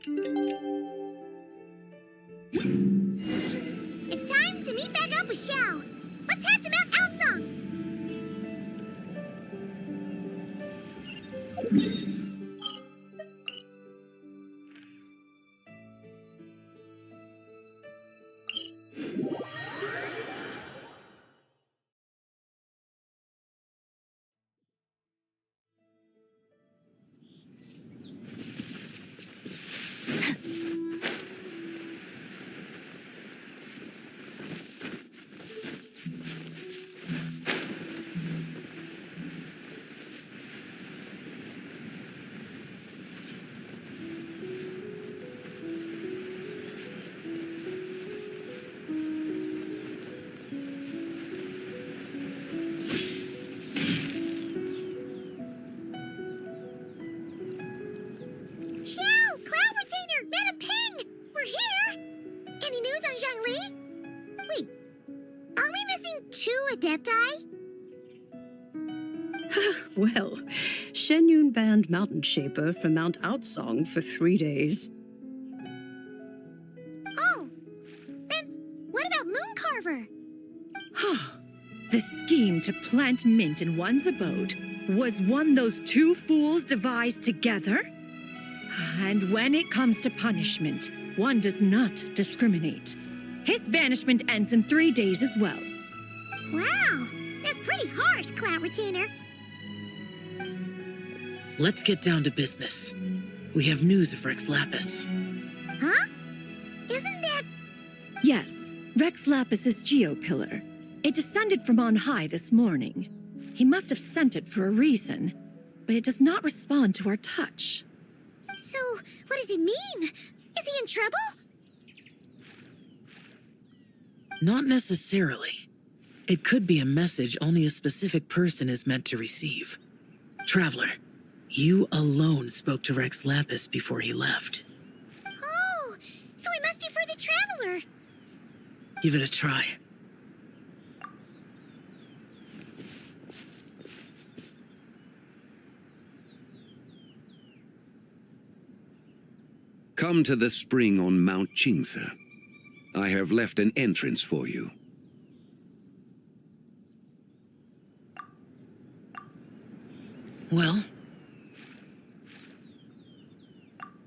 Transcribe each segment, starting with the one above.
It's time to meet back up with Xiao. Let's head to Mount Outsong. Xiao, Cloud Retainer, Madam Ping! We're here! Any news on Zhangli? Wait, are we missing 2 Adepti? Well, Shenyun banned Mountain Shaper from Mount Outsong for 3 days. Oh, then what about Mooncarver? The scheme to plant mint in one's abode was one those 2 fools devised together? And when it comes to punishment, one does not discriminate. His banishment ends in 3 days as well. Wow, that's pretty harsh, Cloud Retainer. Let's get down to business. We have news of Rex Lapis. Huh? Isn't that... Yes, Rex Lapis's geopillar. It descended from on high this morning. He must have sent it for a reason, but it does not respond to our touch. So, what does it mean? Is he in trouble? Not necessarily. It could be a message only a specific person is meant to receive. Traveler, you alone spoke to Rex Lapis before he left. Oh, so it must be for the Traveler. Give it a try. Come to the spring on Mount Qingse. I have left an entrance for you. Well?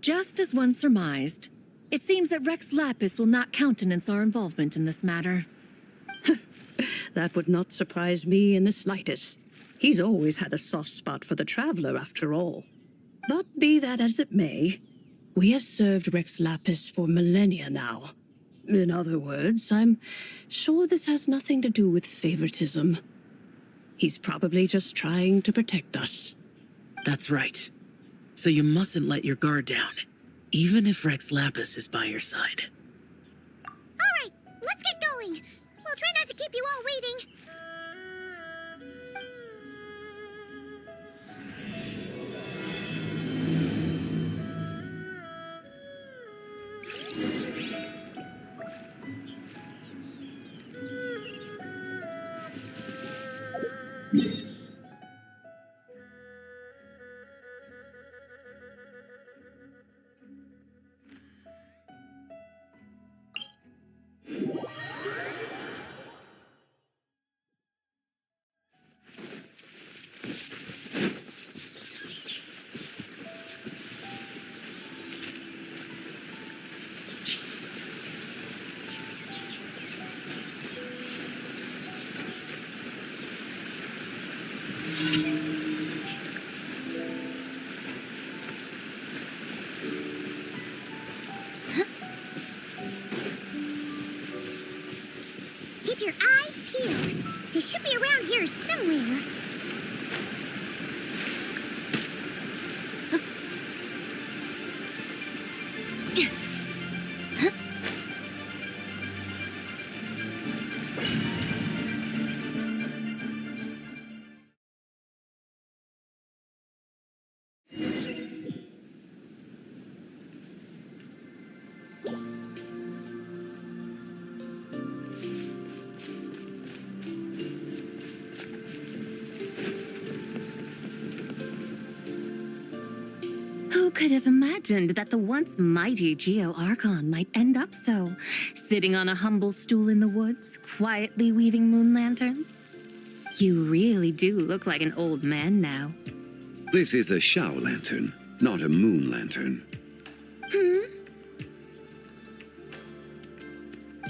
Just as one surmised, it seems that Rex Lapis will not countenance our involvement in this matter. That would not surprise me in the slightest. He's always had a soft spot for the Traveler, after all. But be that as it may, we have served Rex Lapis for millennia now. In other words, I'm sure this has nothing to do with favoritism. He's probably just trying to protect us. That's right. So you mustn't let your guard down, even if Rex Lapis is by your side. All right, let's get going. We'll try not to keep you all waiting. Keep your eyes peeled. He should be around here somewhere. Who could have imagined that the once mighty Geo Archon might end up so, sitting on a humble stool in the woods, quietly weaving moon lanterns? You really do look like an old man now. This is a Shao lantern, not a moon lantern.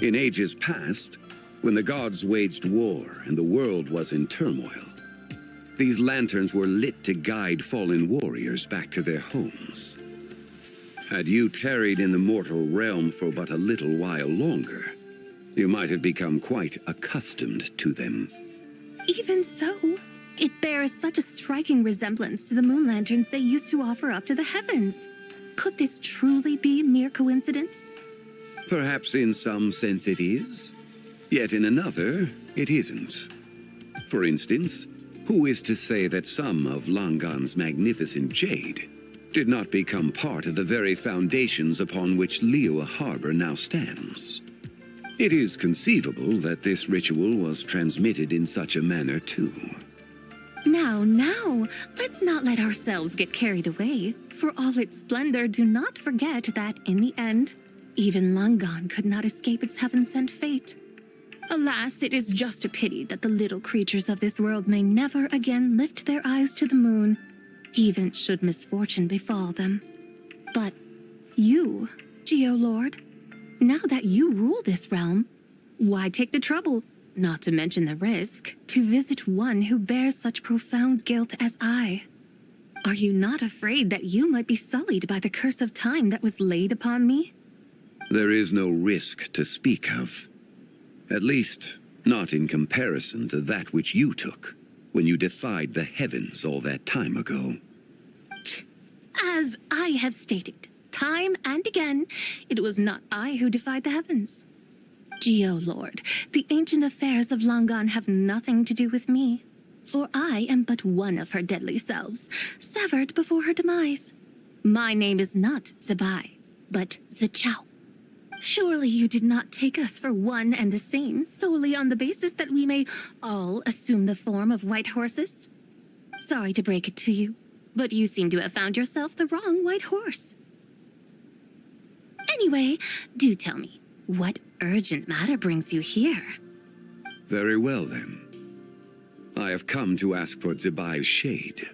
In ages past, when the gods waged war and the world was in turmoil, these lanterns were lit to guide fallen warriors back to their homes. Had you tarried in the mortal realm for but a little while longer, you might have become quite accustomed to them. Even so, it bears such a striking resemblance to the moon lanterns they used to offer up to the heavens. Could this truly be mere coincidence? Perhaps in some sense it is, yet in another, it isn't. For instance, who is to say that some of Langan's magnificent jade did not become part of the very foundations upon which Liyue Harbor now stands? It is conceivable that this ritual was transmitted in such a manner too. Now, let's not let ourselves get carried away. For all its splendor, do not forget that, in the end, even Langan could not escape its heaven-sent fate. Alas, it is just a pity that the little creatures of this world may never again lift their eyes to the moon, even should misfortune befall them. But you, Geo-Lord, now that you rule this realm, why take the trouble, not to mention the risk, to visit one who bears such profound guilt as I? Are you not afraid that you might be sullied by the curse of time that was laid upon me? There is no risk to speak of. At least, not in comparison to that which you took when you defied the heavens all that time ago. As I have stated, time and again, it was not I who defied the heavens. Geo-Lord, the ancient affairs of Langan have nothing to do with me, for I am but one of her deadly selves, severed before her demise. My name is not Zebai, but Zichao. Surely you did not take us for one and the same solely on the basis that we may all assume the form of white horses? Sorry to break it to you, but you seem to have found yourself the wrong white horse. Anyway, do tell me, what urgent matter brings you here? Very well, then. I have come to ask for Zebai's shade.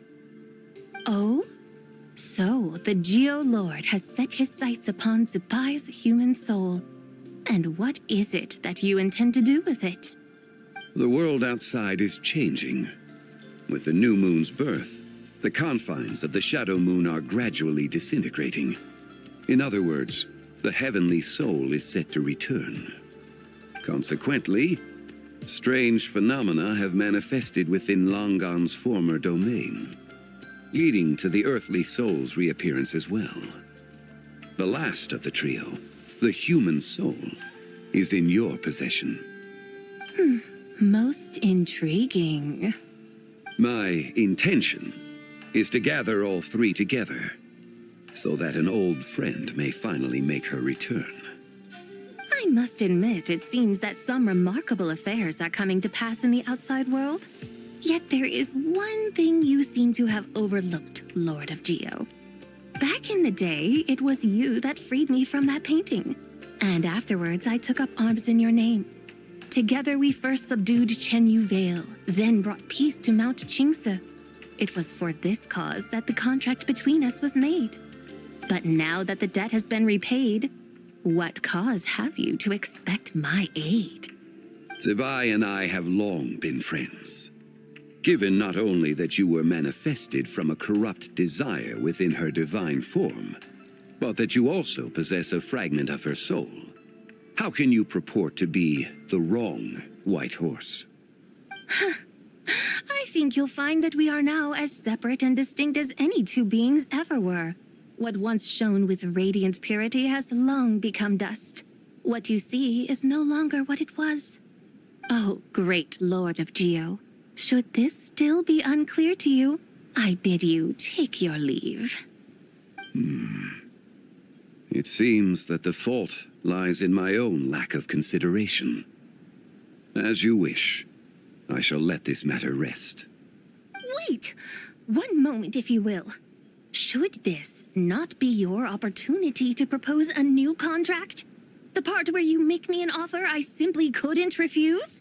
Oh? So, the Geo-Lord has set his sights upon Zebai's human soul. And what is it that you intend to do with it? The world outside is changing. With the new moon's birth, the confines of the shadow moon are gradually disintegrating. In other words, the heavenly soul is set to return. Consequently, strange phenomena have manifested within Langan's former domain, leading to the earthly soul's reappearance as well. The last of the trio, the human soul, is in your possession. Most intriguing. My intention is to gather all three together, so that an old friend may finally make her return. I must admit, it seems that some remarkable affairs are coming to pass in the outside world. Yet there is one thing you seem to have overlooked, Lord of Geo. Back in the day, it was you that freed me from that painting. And afterwards, I took up arms in your name. Together, we first subdued Chenyu Vale, then brought peace to Mount Qingse. It was for this cause that the contract between us was made. But now that the debt has been repaid, what cause have you to expect my aid? Zebai and I have long been friends. Given not only that you were manifested from a corrupt desire within her divine form, but that you also possess a fragment of her soul, how can you purport to be the wrong white horse? I think you'll find that we are now as separate and distinct as any two beings ever were. What once shone with radiant purity has long become dust. What you see is no longer what it was. Oh, great Lord of Geo. Should this still be unclear to you, I bid you take your leave. It seems that the fault lies in my own lack of consideration. As you wish. I shall let this matter rest. Wait! One moment, if you will. Should this not be your opportunity to propose a new contract? The part where you make me an offer I simply couldn't refuse?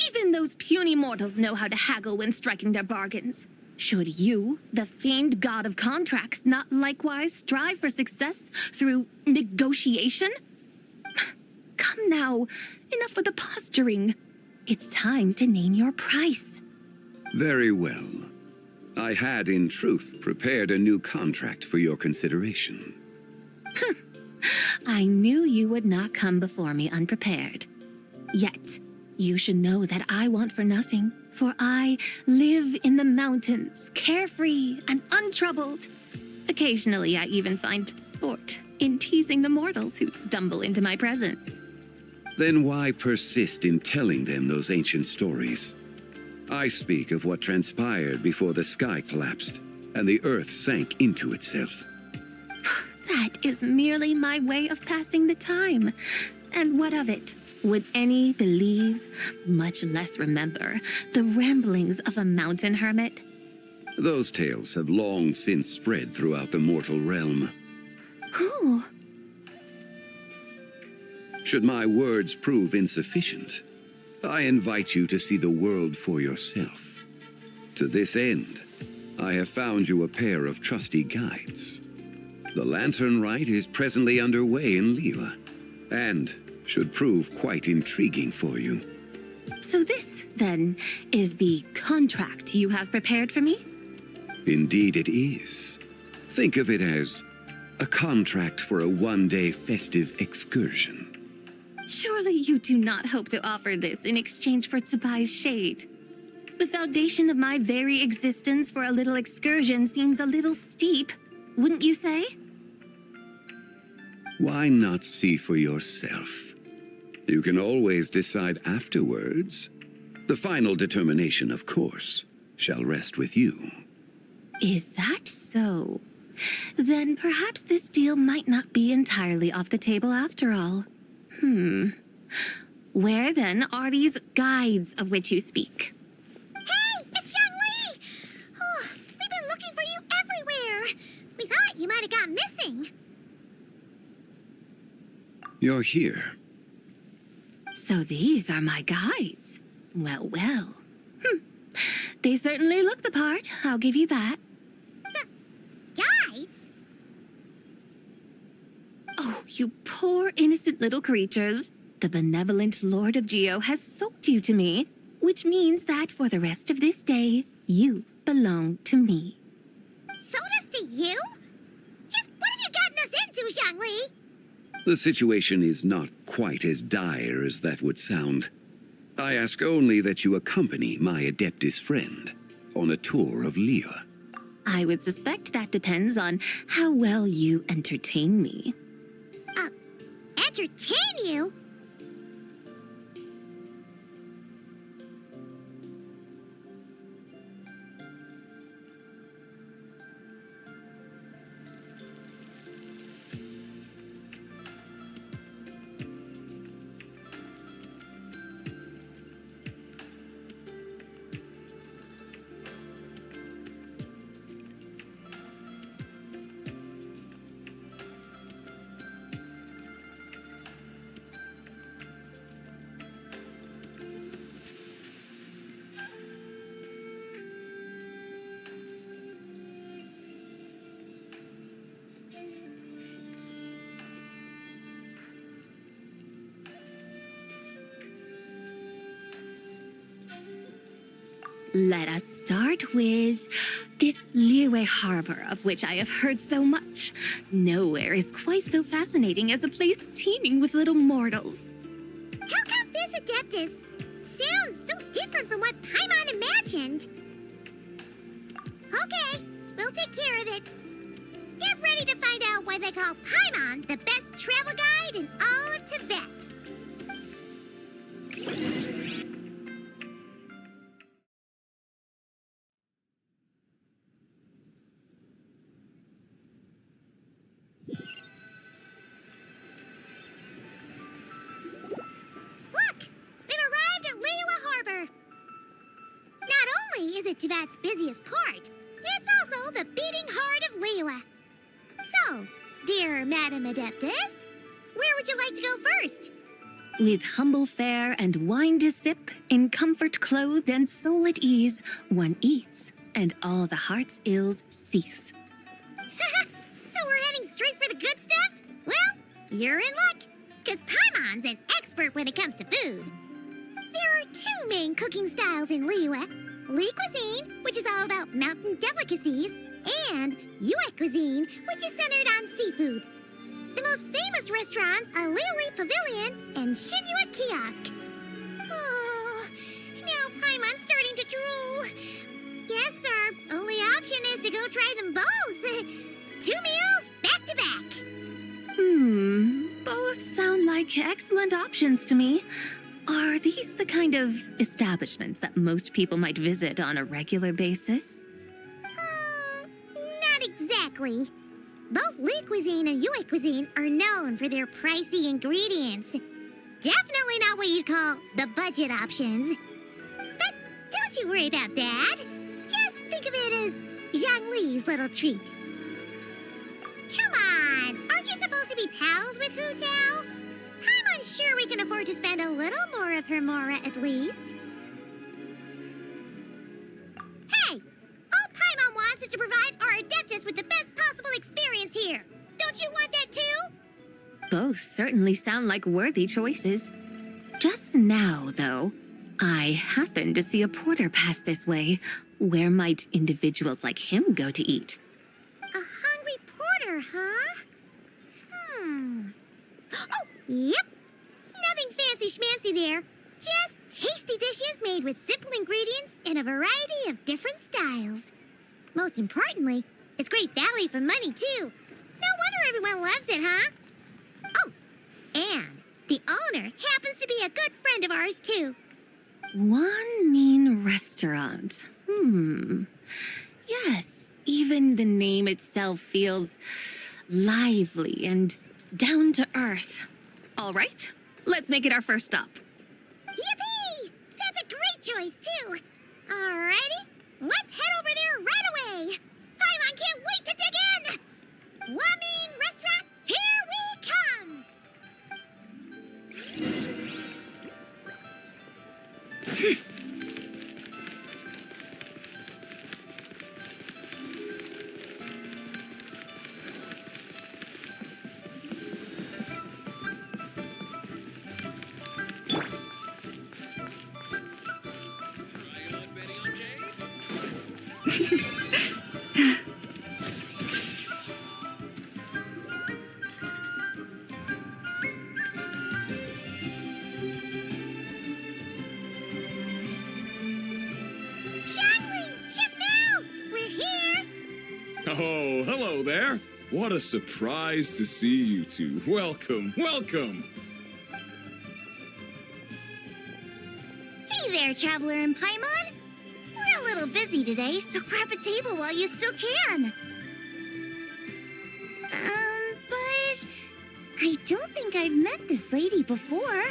Even those puny mortals know how to haggle when striking their bargains. Should you, the famed god of contracts, not likewise strive for success through negotiation? Come now, enough with the posturing. It's time to name your price. Very well. I had, in truth, prepared a new contract for your consideration. I knew you would not come before me unprepared. Yet, you should know that I want for nothing, for I live in the mountains, carefree and untroubled. Occasionally, I even find sport in teasing the mortals who stumble into my presence. Then why persist in telling them those ancient stories? I speak of what transpired before the sky collapsed and the earth sank into itself. That is merely my way of passing the time. And what of it? Would any believe, much less remember, the ramblings of a mountain hermit? Those tales have long since spread throughout the mortal realm. Who? Should my words prove insufficient, I invite you to see the world for yourself. To this end, I have found you a pair of trusty guides. The lantern rite is presently underway in Liyue, and should prove quite intriguing for you. So this, then, is the contract you have prepared for me? Indeed it is. Think of it as a contract for a one-day festive excursion. Surely you do not hope to offer this in exchange for Tsubai's shade. The foundation of my very existence for a little excursion seems a little steep, wouldn't you say? Why not see for yourself? You can always decide afterwards. The final determination, of course, shall rest with you. Is that so? Then perhaps this deal might not be entirely off the table after all. Where then are these guides of which you speak? Hey, it's Young Lee! Oh, we've been looking for you everywhere. We thought you might have gone missing. You're here. So these are my guides. Well, well. They certainly look the part, I'll give you that. Guides? Oh, you poor innocent little creatures. The benevolent Lord of Geo has sold you to me, which means that for the rest of this day, you belong to me. Sold us to you? Just what have you gotten us into, Zhongli? The situation is not quite as dire as that would sound. I ask only that you accompany my Adeptus friend on a tour of Liyue. I would suspect that depends on how well you entertain me. Entertain you? Let us start with this Liyue harbor of which I have heard so much. Nowhere is quite so fascinating as a place teeming with little mortals. How come this Adeptus sounds so different from what Paimon imagined? Okay, we'll take care of it. Get ready to find out why they call Paimon the best travel guide in all of Tibet. Is it Tibet's busiest port? It's also the beating heart of Liyue. So, dear Madam Adeptus, where would you like to go first? With humble fare and wine to sip, in comfort clothed and soul at ease, one eats, and all the heart's ills cease. So we're heading straight for the good stuff? Well, you're in luck, because Paimon's an expert when it comes to food. There are two main cooking styles in Liyue. Li cuisine, which is all about mountain delicacies, and Yue cuisine, which is centered on seafood. The most famous restaurants are Liyue Pavilion and Shinua Kiosk. Oh, now Paimon's starting to drool. Guess our only option is to go try them both. 2 meals, back to back. Both sound like excellent options to me. Are these the kind of establishments that most people might visit on a regular basis? Not exactly. Both Li cuisine and Yue cuisine are known for their pricey ingredients. Definitely not what you'd call the budget options. But don't you worry about that. Just think of it as Zhongli's little treat. Come on! Aren't you supposed to be pals with Hu Tao? I'm unsure we can afford to spend a little more of her mora at least. Hey! All Paimon wants is to provide our Adeptus with the best possible experience here. Don't you want that too? Both certainly sound like worthy choices. Just now, though, I happened to see a porter pass this way. Where might individuals like him go to eat? A hungry porter, huh? Oh, yep. Nothing fancy schmancy there. Just tasty dishes made with simple ingredients in a variety of different styles. Most importantly, it's great value for money, too. No wonder everyone loves it, huh? Oh, and the owner happens to be a good friend of ours, too. One mean restaurant. Yes, even the name itself feels lively and down to earth. All right, let's make it our first stop. Yippee! That's a great choice, too. Alrighty, let's head over there right away. Paimon can't wait to dig in. Wamin Restaurant, here we come. Oh, hello there. What a surprise to see you two. Welcome, welcome. Hey there, Traveler and Paimon. We're a little busy today, so grab a table while you still can. But I don't think I've met this lady before.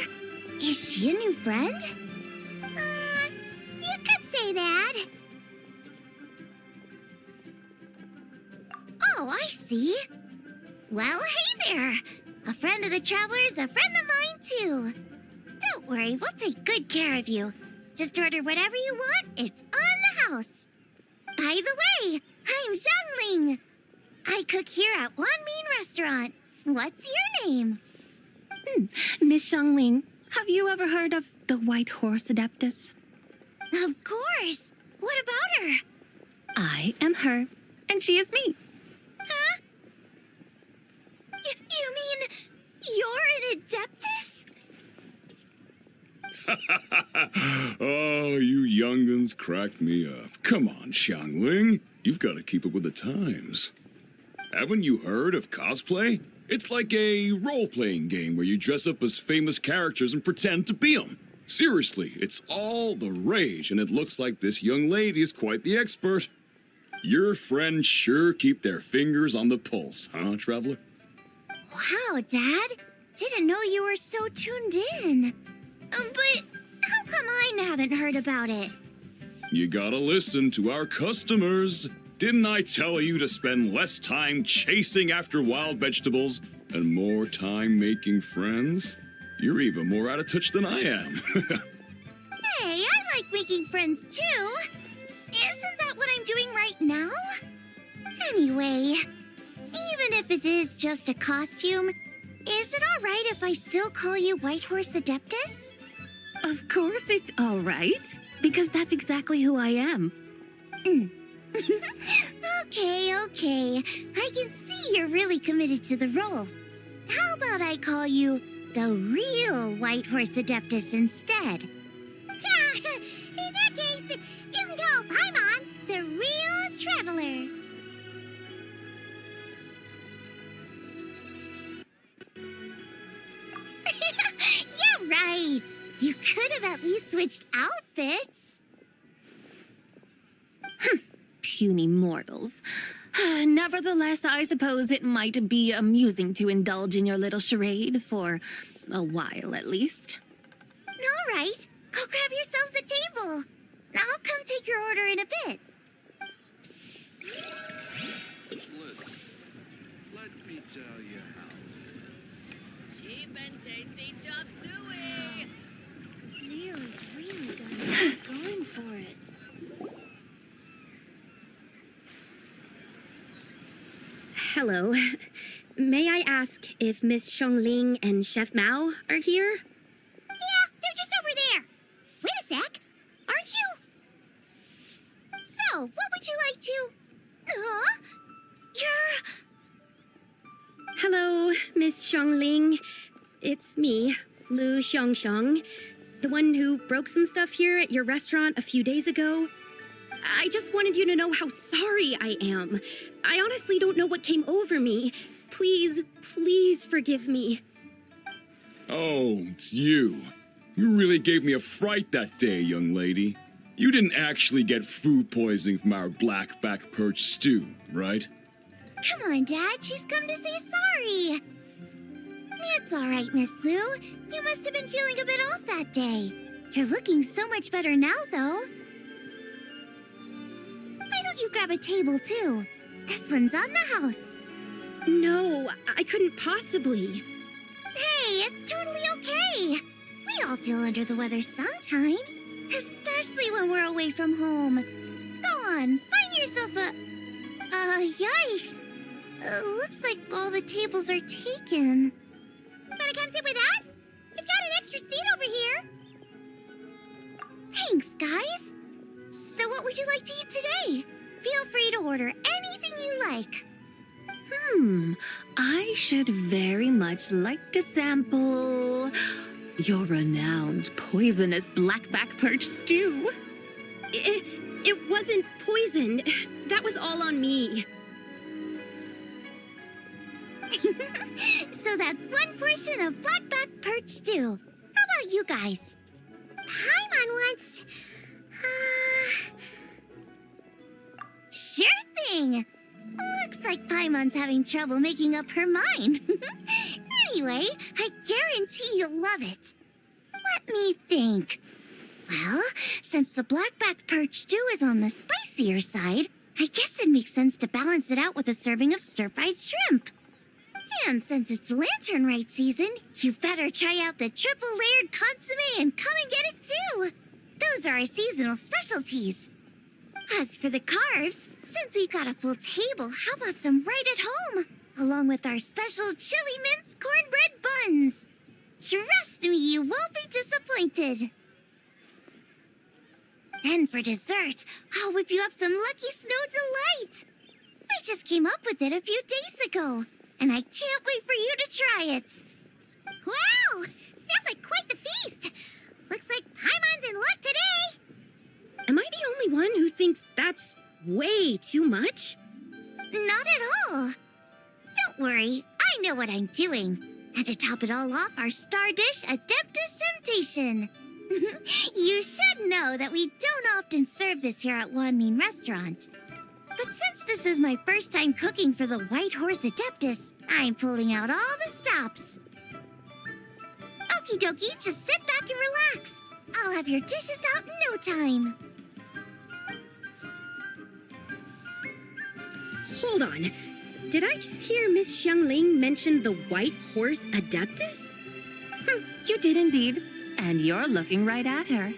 Is she a new friend? You could say that. Oh, I see. Well, hey there. A friend of the Traveler's a friend of mine, too. Don't worry, we'll take good care of you. Just order whatever you want, it's on the house. By the way, I'm Zhongling. I cook here at Wan Mean Restaurant. What's your name? Miss Xiangling, have you ever heard of the White Horse Adeptus? Of course. What about her? I am her, and she is me. Huh? You mean you're an Adeptus? Oh, you young'uns crack me up. Come on, Xiangling. You've got to keep up with the times. Haven't you heard of cosplay? It's like a role-playing game where you dress up as famous characters and pretend to be them. Seriously, it's all the rage, and it looks like this young lady is quite the expert. Your friends sure keep their fingers on the pulse, huh, Traveler? Wow, Dad. Didn't know you were so tuned in. But how come I haven't heard about it? You gotta listen to our customers. Didn't I tell you to spend less time chasing after wild vegetables and more time making friends? You're even more out of touch than I am. Hey, I like making friends too. Isn't that what I'm doing right now? Anyway, even if it is just a costume, is it alright if I still call you Whitehorse Adeptus? Of course it's all right, because that's exactly who I am. Okay. I can see you're really committed to the role. How about I call you the real Whitehorse Adeptus instead? In that case, you can call Paimon the real traveler. You're right. You could have at least switched outfits. Puny mortals. Nevertheless, I suppose it might be amusing to indulge in your little charade for a while at least. All right. Go grab yourselves a table. I'll come take your order in a bit. Listen, let me tell you how. Cheap and tasty chop suey! Leo's really got going for it. Hello. May I ask if Miss Xiongling and Chef Mao are here? Yeah, they're just over there. Wait a sec. Aren't you? So, what would you like to... You're... Hello, Miss Xiongling. It's me, Lu Xiongxiong, the one who broke some stuff here at your restaurant a few days ago. I just wanted you to know how sorry I am. I honestly don't know what came over me. Please forgive me. Oh, it's you. You really gave me a fright that day, young lady. You didn't actually get food poisoning from our blackback perch stew, right? Come on, Dad. She's come to say sorry. It's all right, Miss Lu. You must have been feeling a bit off that day. You're looking so much better now, though. Why don't you grab a table, too? This one's on the house. No, I couldn't possibly. Hey, it's totally okay. We all feel under the weather sometimes, especially when we're away from home. Go on, find yourself a... yikes. Looks like all the tables are taken. Wanna come sit with us? We've got an extra seat over here. Thanks, guys. So what would you like to eat today? Feel free to order anything you like. I should very much like to sample your renowned poisonous blackback perch stew. It wasn't poisoned. That was all on me. So that's one portion of blackback perch stew. How about you guys? Paimon wants... Sure thing! Looks like Paimon's having trouble making up her mind. Anyway, I guarantee you'll love it. Let me think. Well, since the blackback perch stew is on the spicier side, I guess it makes sense to balance it out with a serving of stir-fried shrimp. And since it's lantern rite season, you better try out the triple-layered consommé and come and get it too. Those are our seasonal specialties. As for the carbs, since we've got a full table, how about some right at home? Along with our special chili mince cornbread buns. Trust me, you won't be disappointed. Then for dessert, I'll whip you up some Lucky Snow Delight. I just came up with it a few days ago, and I can't wait for you to try it. Wow! Sounds like quite the feast. Looks like Paimon's in luck today. Am I the only one who thinks that's way too much? Not at all. Don't worry, I know what I'm doing. And to top it all off, our star dish, Adeptus Temptation. You should know that we don't often serve this here at Wanmin Restaurant. But since this is my first time cooking for the White Horse Adeptus, I'm pulling out all the stops. Okie dokie, just sit back and relax. I'll have your dishes out in no time. hold on. Did I just hear Miss Xiangling mention the White Horse Adeptus? You did indeed. And you're looking right at her.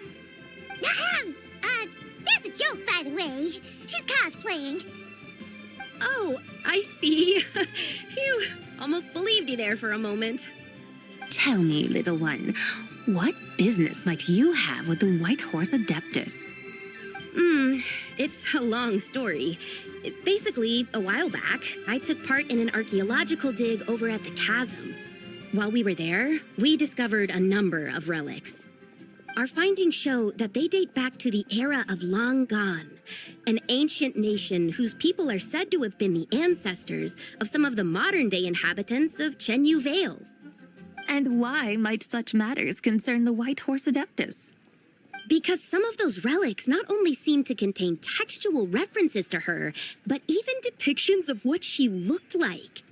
That's a joke, by the way. She's cosplaying. Oh, I see. Phew, almost believed you there for a moment. Tell me, little one, what business might you have with the White Horse Adeptus? It's a long story. Basically, a while back, I took part in an archaeological dig over at the chasm. While we were there, we discovered a number of relics. Our findings show that they date back to the era of Long Gone, an ancient nation whose people are said to have been the ancestors of some of the modern-day inhabitants of Chenyu Vale. And why might such matters concern the White Horse Adeptus? Because some of those relics not only seem to contain textual references to her, but even depictions of what she looked like.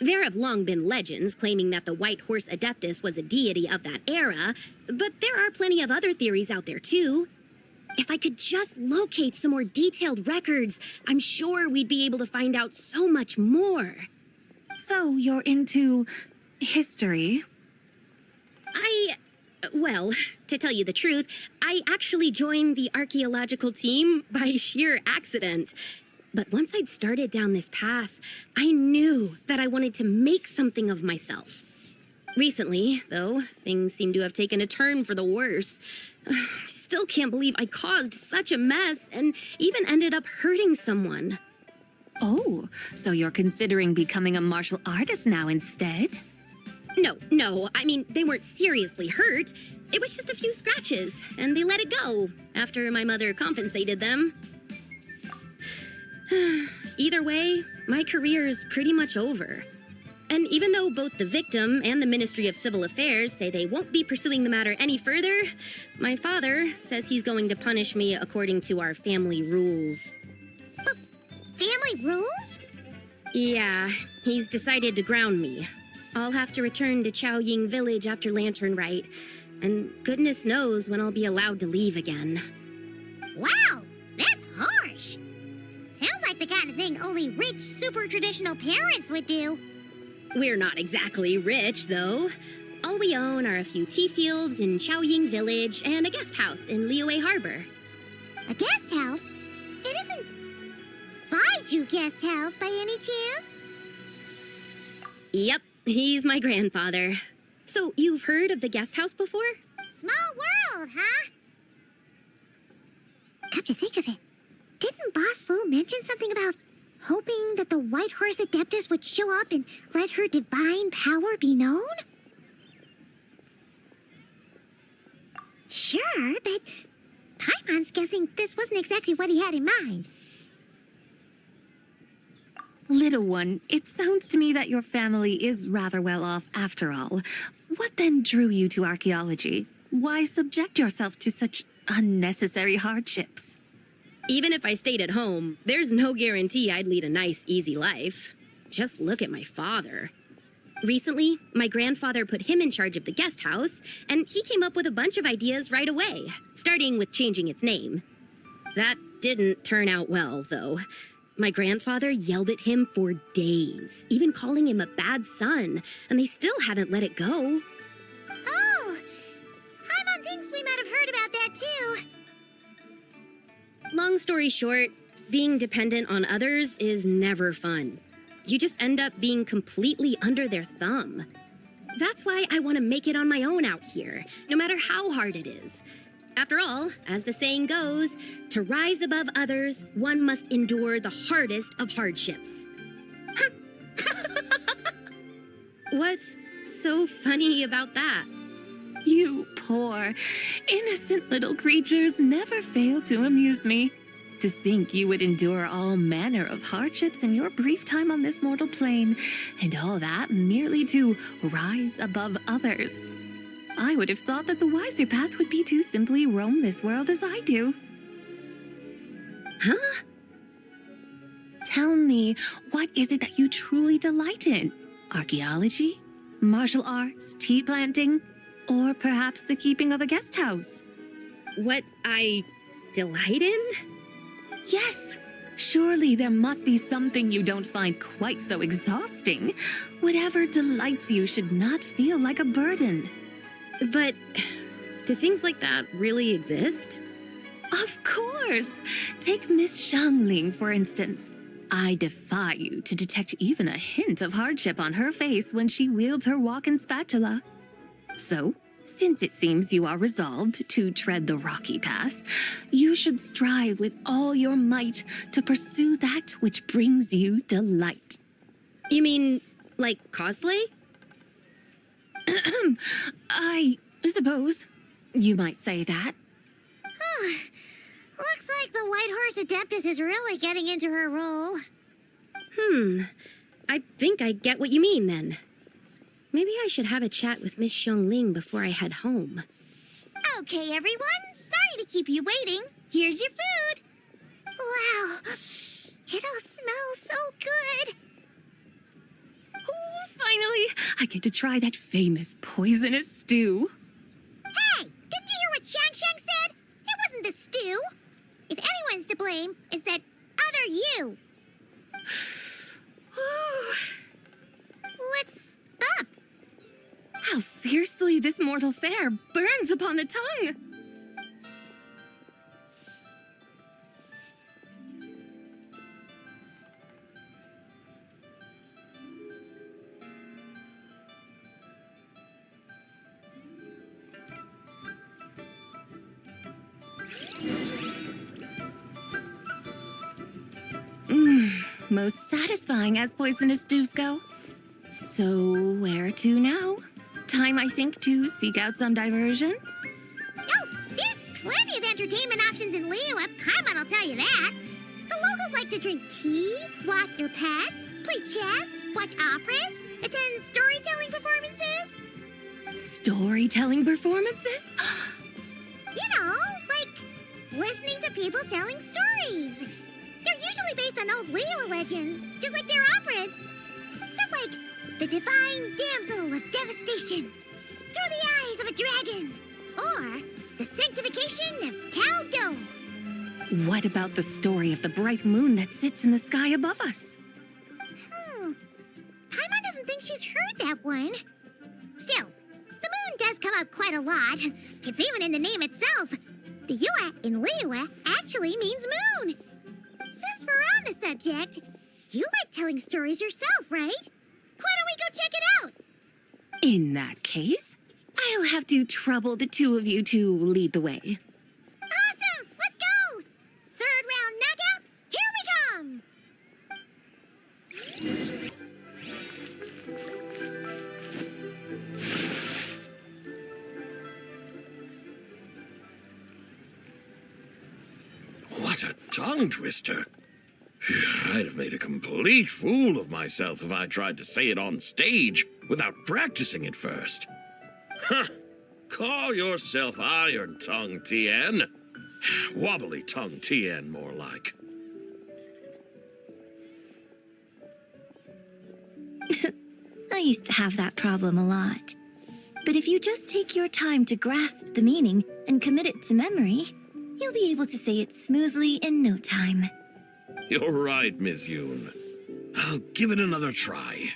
There have long been legends claiming that the White Horse Adeptus was a deity of that era, but there are plenty of other theories out there too. If I could just locate some more detailed records, I'm sure we'd be able to find out so much more. So you're into history? Well, to tell you the truth, I actually joined the archaeological team by sheer accident. But once I'd started down this path, I knew that I wanted to make something of myself. Recently, though, things seem to have taken a turn for the worse. I still can't believe I caused such a mess and even ended up hurting someone. Oh, so you're considering becoming a martial artist now instead? No, I mean, they weren't seriously hurt. It was just a few scratches, and they let it go after my mother compensated them. Either way, my career's pretty much over. And even though both the victim and the Ministry of Civil Affairs say they won't be pursuing the matter any further, my father says he's going to punish me according to our family rules. Family rules? Yeah, he's decided to ground me. I'll have to return to Chaoying Village after Lantern Rite, and goodness knows when I'll be allowed to leave again. Wow, that's harsh. Sounds like the kind of thing only rich, super traditional parents would do. We're not exactly rich, though. All we own are a few tea fields in Chaoying Village and a guest house in Liyue Harbor. A guest house? It isn't Baiju Guest House by any chance? Yep, he's my grandfather. So you've heard of the guest house before? Small world, huh? Come to think of it, didn't Boss Lu mention something about hoping that the White Horse Adeptus would show up and let her divine power be known? Sure, but Paimon's guessing this wasn't exactly what he had in mind. Little one, it sounds to me that your family is rather well off after all. What then drew you to archaeology? Why subject yourself to such unnecessary hardships? Even if I stayed at home, there's no guarantee I'd lead a nice, easy life. Just look at my father. Recently, my grandfather put him in charge of the guest house, and he came up with a bunch of ideas right away, starting with changing its name. That didn't turn out well, though. My grandfather yelled at him for days, even calling him a bad son, and they still haven't let it go. Oh, Paimon thinks we might have heard about that too. Long story short, being dependent on others is never fun. You just end up being completely under their thumb. That's why I want to make it on my own out here, no matter how hard it is. After all, as the saying goes, to rise above others, one must endure the hardest of hardships. What's so funny about that? You poor, innocent little creatures never fail to amuse me. To think you would endure all manner of hardships in your brief time on this mortal plane, and all that merely to rise above others. I would have thought that the wiser path would be to simply roam this world as I do. Huh? Tell me, what is it that you truly delight in? Archaeology? Martial arts? Tea planting? Or perhaps the keeping of a guest house? What I delight in? Yes, Surely there must be something you don't find quite so exhausting. Whatever delights you should not feel like a burden. But do things like that really exist? Of course! Take Miss Xiangling, for instance. I defy you to detect even a hint of hardship on her face when she wields her walking spatula. So, since it seems you are resolved to tread the rocky path, you should strive with all your might to pursue that which brings you delight. You mean, like cosplay? I suppose you might say that. Looks like the White Horse Adeptus is really getting into her role. I think I get what you mean then. Maybe I should have a chat with Miss Xiangling before I head home. Okay, everyone. Sorry to keep you waiting. Here's your food. Wow. It all smells so good. Oh, finally, I get to try that famous poisonous stew. Hey, didn't you hear what Shang said? It wasn't the stew. If anyone's to blame, it's that other you. What's up? How fiercely this mortal fare burns upon the tongue! Most satisfying as poisonous stews go. So, where to now? Time, I think, to seek out some diversion? Oh, there's plenty of entertainment options in Liyue. Paimon will tell you that. The locals like to drink tea, walk their pets, play chess, watch operas, attend storytelling performances. Storytelling performances? You know, like listening to people telling stories. They're usually based on old Liyue legends, just like their operas. Stuff like the Divine Damsel of Devastation, Through the Eyes of a Dragon, or the Sanctification of Tao Do. What about the story of the bright moon that sits in the sky above us? Paimon doesn't think she's heard that one. Still, the moon does come up quite a lot. It's even in the name itself. The Yue in Liyue actually means moon. Since we're on the subject, you like telling stories yourself, right? Why don't we go check it out? In that case, I'll have to trouble the two of you to lead the way. Awesome! Let's go! Third round knockout, here we come! What a tongue twister. I'd have made a complete fool of myself if I tried to say it on stage without practicing it first. Huh. Call yourself Iron Tongue Tien. Wobbly Tongue Tien, more like. I used to have that problem a lot. But if you just take your time to grasp the meaning and commit it to memory, you'll be able to say it smoothly in no time. You're right, Miss Yoon. I'll give it another try.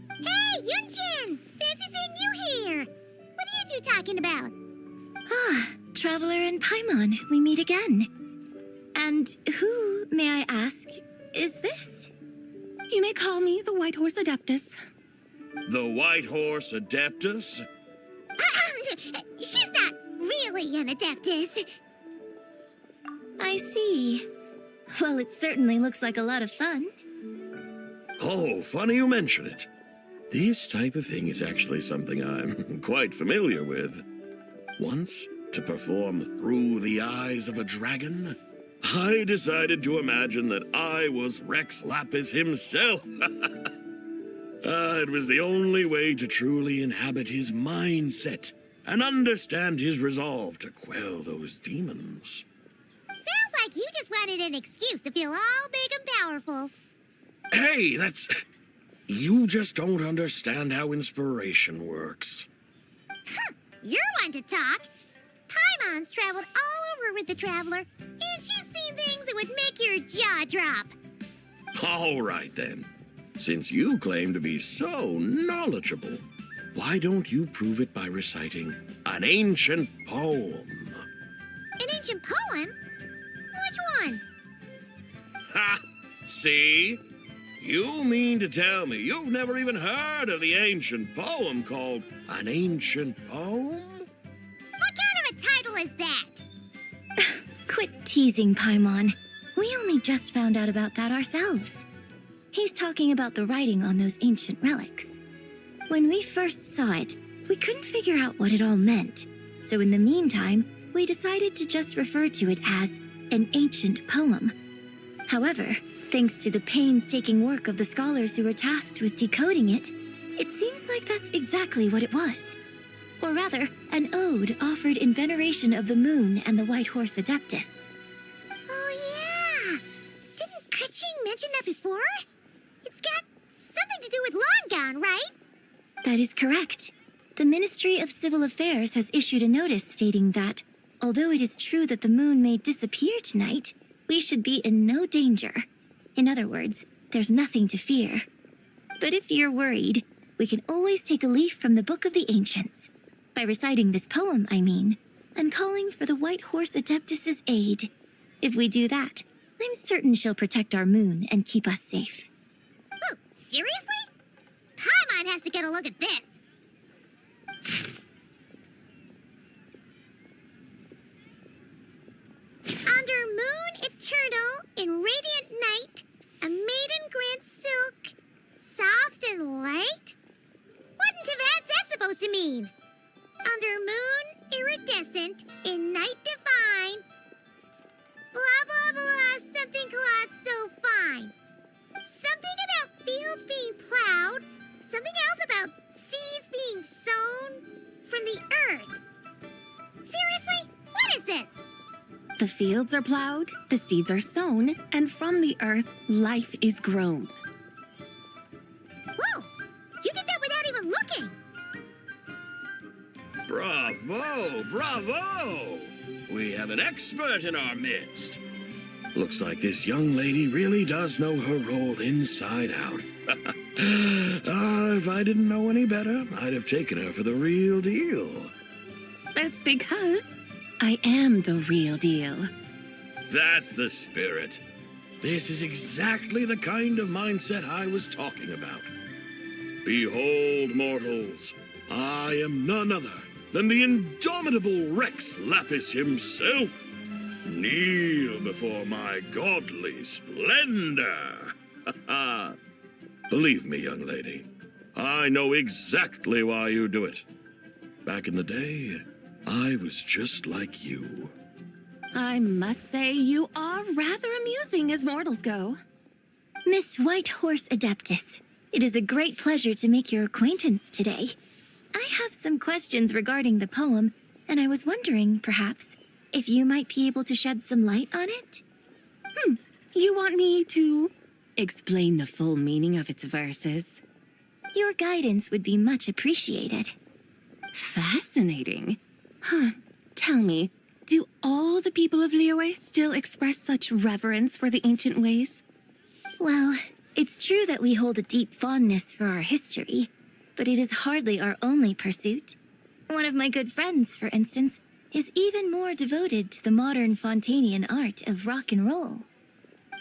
Hey, Yunchin! Fancy seeing you here! What are you two talking about? Ah, Traveler and Paimon, we meet again. And who, may I ask, is this? You may call me the White Horse Adeptus. The White Horse Adeptus? She's not really an Adeptus. I see. Well, it certainly looks like a lot of fun. Oh, funny you mention it. This type of thing is actually something I'm quite familiar with. Once, to perform Through the Eyes of a Dragon, I decided to imagine that I was Rex Lapis himself. It was the only way to truly inhabit his mindset and understand his resolve to quell those demons. Sounds like you just wanted an excuse to feel all big and powerful. Hey, that's... You just don't understand how inspiration works. You're one to talk. Paimon's traveled all over with the Traveler, and she's seen things that would make your jaw drop. All right, then. Since you claim to be so knowledgeable, why don't you prove it by reciting an ancient poem? An ancient poem? Which one? Ha! See? You mean to tell me you've never even heard of the ancient poem called An Ancient Poem? What kind of a title is that? Quit teasing, Paimon. We only just found out about that ourselves. He's talking about the writing on those ancient relics. When we first saw it, we couldn't figure out what it all meant. So in the meantime, we decided to just refer to it as an ancient poem. However, thanks to the painstaking work of the scholars who were tasked with decoding it, it seems like that's exactly what it was. Or rather, an ode offered in veneration of the moon and the White Horse Adeptus. Oh, yeah! Didn't Kuching mention that before? It's got something to do with Longon, right? That is correct. The Ministry of Civil Affairs has issued a notice stating that, although it is true that the moon may disappear tonight, we should be in no danger. In other words, there's nothing to fear. But if you're worried, we can always take a leaf from the Book of the Ancients. By reciting this poem, I mean, and calling for the White Horse Adeptus's aid. If we do that, I'm certain she'll protect our moon and keep us safe. Oh, seriously? Paimon has to get a look at this. Under moon eternal, in radiant night, a maiden grants silk, soft and light? What in Tibet's that supposed to mean? Under moon iridescent, in night divine, blah blah blah, something cloth so fine. Something about fields being plowed, something else about seeds being sown from the earth. Seriously? What is this? The fields are plowed, the seeds are sown, and from the earth, life is grown. Whoa! You did that without even looking! Bravo! Bravo! We have an expert in our midst. Looks like this young lady really does know her role inside out. If I didn't know any better, I'd have taken her for the real deal. That's because I am the real deal. That's the spirit. This is exactly the kind of mindset I was talking about. Behold, mortals, I am none other than the indomitable Rex Lapis himself. Kneel before my godly splendor. Believe me, young lady, I know exactly why you do it. Back in the day, I was just like you. I must say you are rather amusing as mortals go. Miss White Horse Adeptus, it is a great pleasure to make your acquaintance today. I have some questions regarding the poem, and I was wondering, perhaps, if you might be able to shed some light on it? You want me to explain the full meaning of its verses? Your guidance would be much appreciated. Fascinating. Tell me, do all the people of Liyue still express such reverence for the ancient ways? Well, it's true that we hold a deep fondness for our history, but it is hardly our only pursuit. One of my good friends, for instance, is even more devoted to the modern Fontanian art of rock and roll.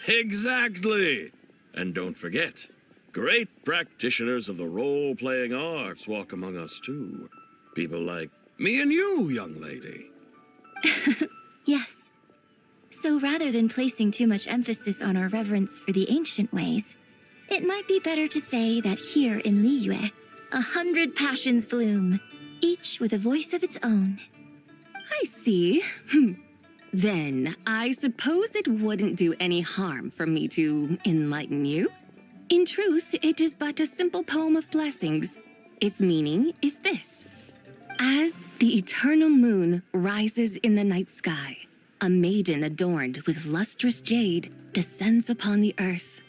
Exactly. And don't forget, great practitioners of the role-playing arts walk among us too. People like me and you, young lady. Yes. So rather than placing too much emphasis on our reverence for the ancient ways, it might be better to say that here in Liyue, 100 passions bloom, each with a voice of its own. I see. Then, I suppose it wouldn't do any harm for me to enlighten you. In truth, it is but a simple poem of blessings. Its meaning is this. As the eternal moon rises in the night sky, a maiden adorned with lustrous jade descends upon the earth.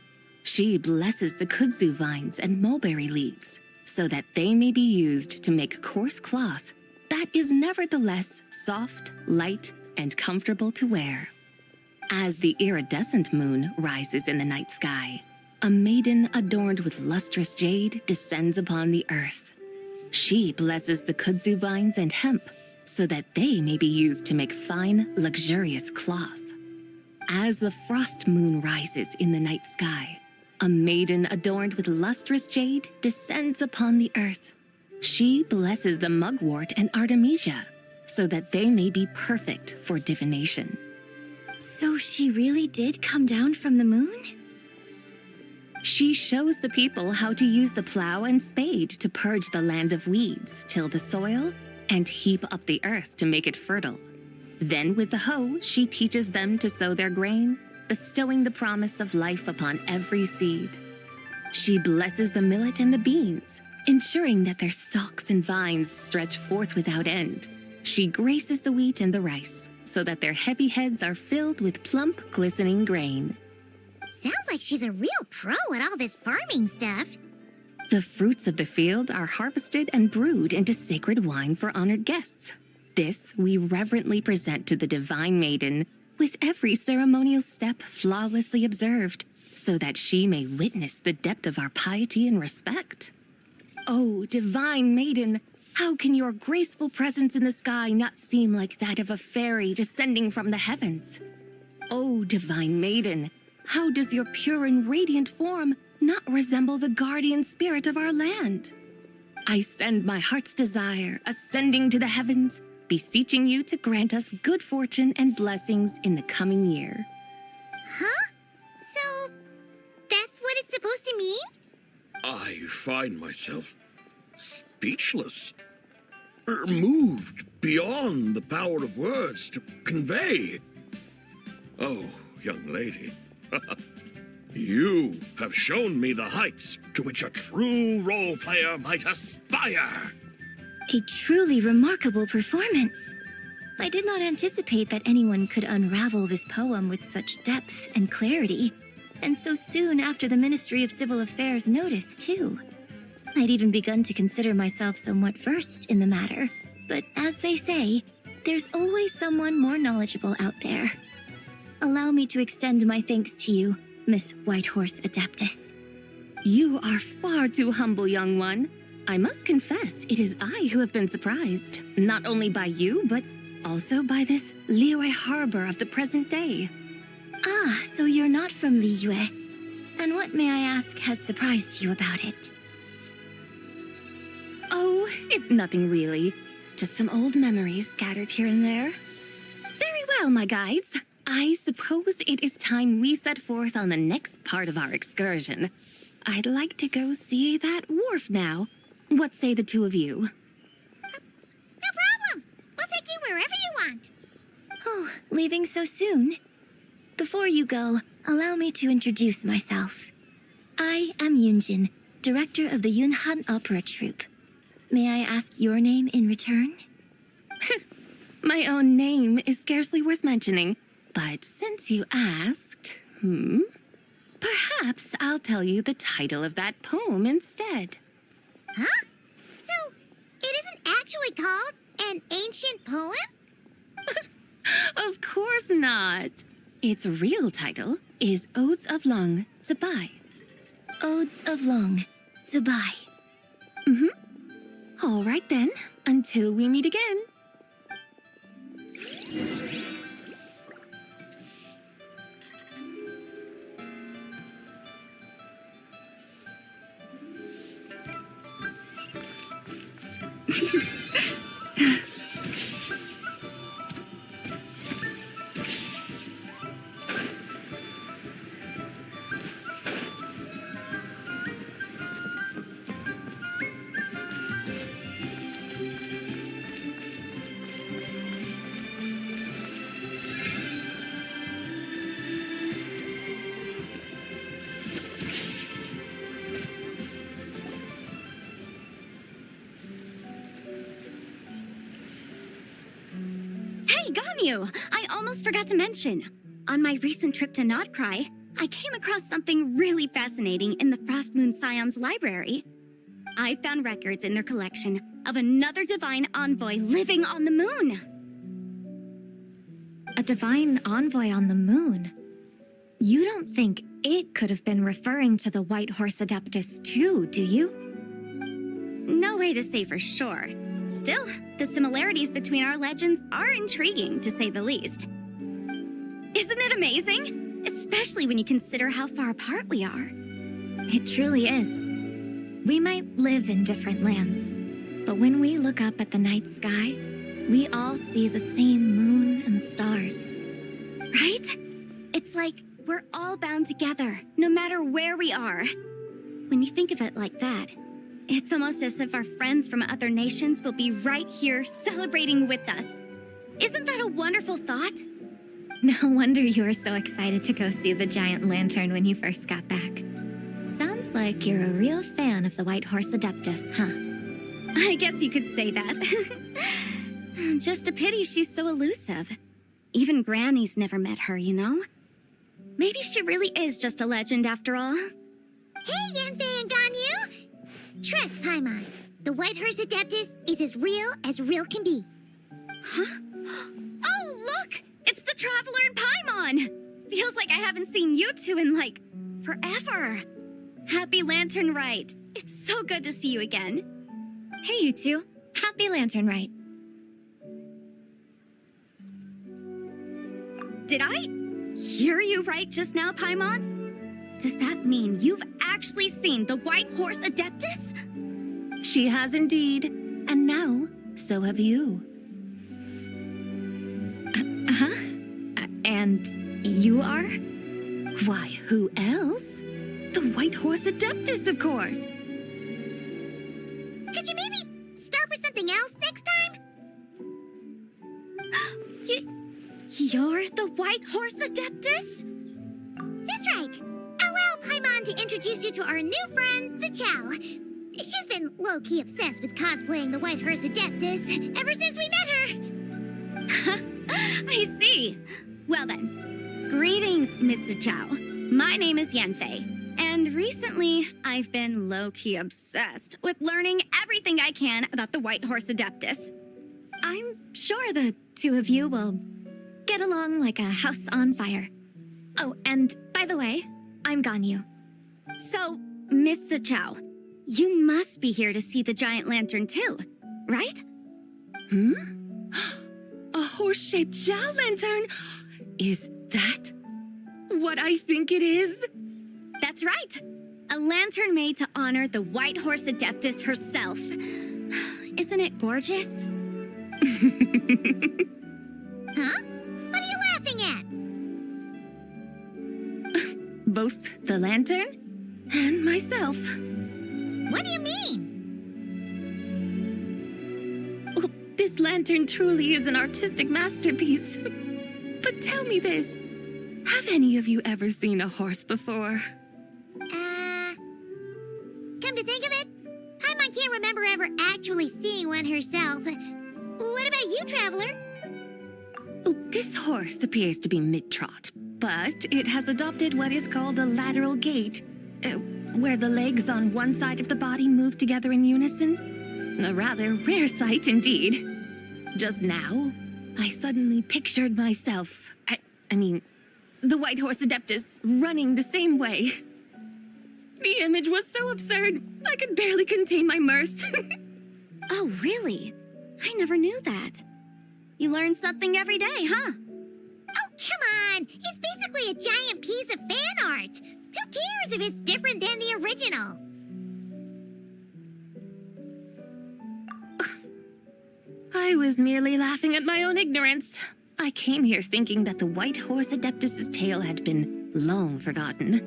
She blesses the kudzu vines and mulberry leaves, so that they may be used to make coarse cloth that is nevertheless soft, light, and comfortable to wear. As the iridescent moon rises in the night sky, a maiden adorned with lustrous jade descends upon the earth. She blesses the kudzu vines and hemp so that they may be used to make fine, luxurious cloth. As the frost moon rises in the night sky, a maiden adorned with lustrous jade descends upon the earth. She blesses the mugwort and artemisia so that they may be perfect for divination. So she really did come down from the moon? She shows the people how to use the plow and spade to purge the land of weeds, till the soil, and heap up the earth to make it fertile. Then with the hoe, she teaches them to sow their grain, bestowing the promise of life upon every seed. She blesses the millet and the beans, ensuring that their stalks and vines stretch forth without end. She graces the wheat and the rice, so that their heavy heads are filled with plump, glistening grain. Sounds like she's a real pro at all this farming stuff. The fruits of the field are harvested and brewed into sacred wine for honored guests. This we reverently present to the divine maiden, with every ceremonial step flawlessly observed, so that she may witness the depth of our piety and respect. Oh, divine maiden, how can your graceful presence in the sky not seem like that of a fairy descending from the heavens? Oh, divine maiden, how does your pure and radiant form not resemble the guardian spirit of our land? I send my heart's desire, ascending to the heavens, beseeching you to grant us good fortune and blessings in the coming year. Huh? So, that's what it's supposed to mean? I find myself speechless, moved beyond the power of words to convey. Oh, young lady, you have shown me the heights to which a true role player might aspire. A truly remarkable performance. I did not anticipate that anyone could unravel this poem with such depth and clarity, and so soon after the Ministry of Civil Affairs noticed, too. I'd even begun to consider myself somewhat versed in the matter, but as they say, there's always someone more knowledgeable out there. Allow me to extend my thanks to you, Miss Whitehorse Adeptus. You are far too humble, young one. I must confess, it is I who have been surprised, not only by you, but also by this Liyue harbor of the present day. Ah, so you're not from Liyue. And what, may I ask, has surprised you about it? Oh, it's nothing really. Just some old memories scattered here and there. Very well, my guides. I suppose it is time we set forth on the next part of our excursion. I'd like to go see that wharf now. What say the two of you? No problem. We'll take you wherever you want. Oh, leaving so soon? Before you go, allow me to introduce myself. I am Yunjin, director of the Yunhan Opera Troupe. May I ask your name in return? My own name is scarcely worth mentioning, but since you asked, perhaps I'll tell you the title of that poem instead. Huh? So, it isn't actually called an ancient poem? Of course not. Its real title is Odes of Long Zabai. Odes of Long Zabai. All right then, until we meet again. Hey, Ganyu! I almost forgot to mention. On my recent trip to Notcry, I came across something really fascinating in the Frost Moon Scion's library. I found records in their collection of another divine envoy living on the moon. A divine envoy on the moon. You don't think it could have been referring to the White Horse Adeptus too, do you? No way to say for sure. Still, the similarities between our legends are intriguing, to say the least. Isn't it amazing? Especially when you consider how far apart we are. It truly is. We might live in different lands, but when we look up at the night sky, we all see the same moon and stars. Right? It's like we're all bound together, no matter where we are. When you think of it like that, it's almost as if our friends from other nations will be right here celebrating with us. Isn't that a wonderful thought? No wonder you were so excited to go see the giant lantern when you first got back. Sounds like you're a real fan of the White Horse Adeptus, huh? I guess you could say that. Just a pity she's so elusive. Even Granny's never met her, you know? Maybe she really is just a legend after all. Hey, Yanfei and Ganyu! Trust, Paimon. The White Horse Adeptus is as real can be. Huh? Oh, look! It's the Traveler and Paimon! Feels like I haven't seen you two in, like, forever. Happy Lantern Rite. It's so good to see you again. Hey, you two. Happy Lantern Rite. Did I hear you right just now, Paimon? Does that mean you've actually seen the White Horse Adeptus? She has indeed. And now, so have you. And you are? Why, who else? The White Horse Adeptus, of course. Could you maybe start with something else next time? You're the White Horse Adeptus? That's right. Allow Paimon to introduce you to our new friend, Zichao. She's been low-key obsessed with cosplaying the White Horse Adeptus ever since we met her. I see. Well then, greetings, Miss Zichao. My name is Yanfei, and recently I've been low-key obsessed with learning everything I can about the White Horse Adeptus. I'm sure the two of you will get along like a house on fire. Oh, and by the way, I'm Ganyu. So, Miss Zichao, you must be here to see the giant lantern too, right? A horse-shaped Zhao lantern? Is that what I think it is? That's right. A lantern made to honor the White Horse Adeptus herself. Isn't it gorgeous? Huh? What are you laughing at? Both the lantern and myself. What do you mean? Well, this lantern truly is an artistic masterpiece. But tell me this, have any of you ever seen a horse before? Come to think of it, Paimon can't remember ever actually seeing one herself. What about you, Traveler? Oh, this horse appears to be mid-trot, but it has adopted what is called a lateral gait, where the legs on one side of the body move together in unison. A rather rare sight indeed. Just now, I suddenly pictured myself, I mean, the White Horse Adeptus running the same way. The image was so absurd, I could barely contain my mirth. Oh, really? I never knew that. You learn something every day, huh? Oh, come on! It's basically a giant piece of fan art! Who cares if it's different than the original? I was merely laughing at my own ignorance. I came here thinking that the White Horse Adeptus's tale had been long forgotten.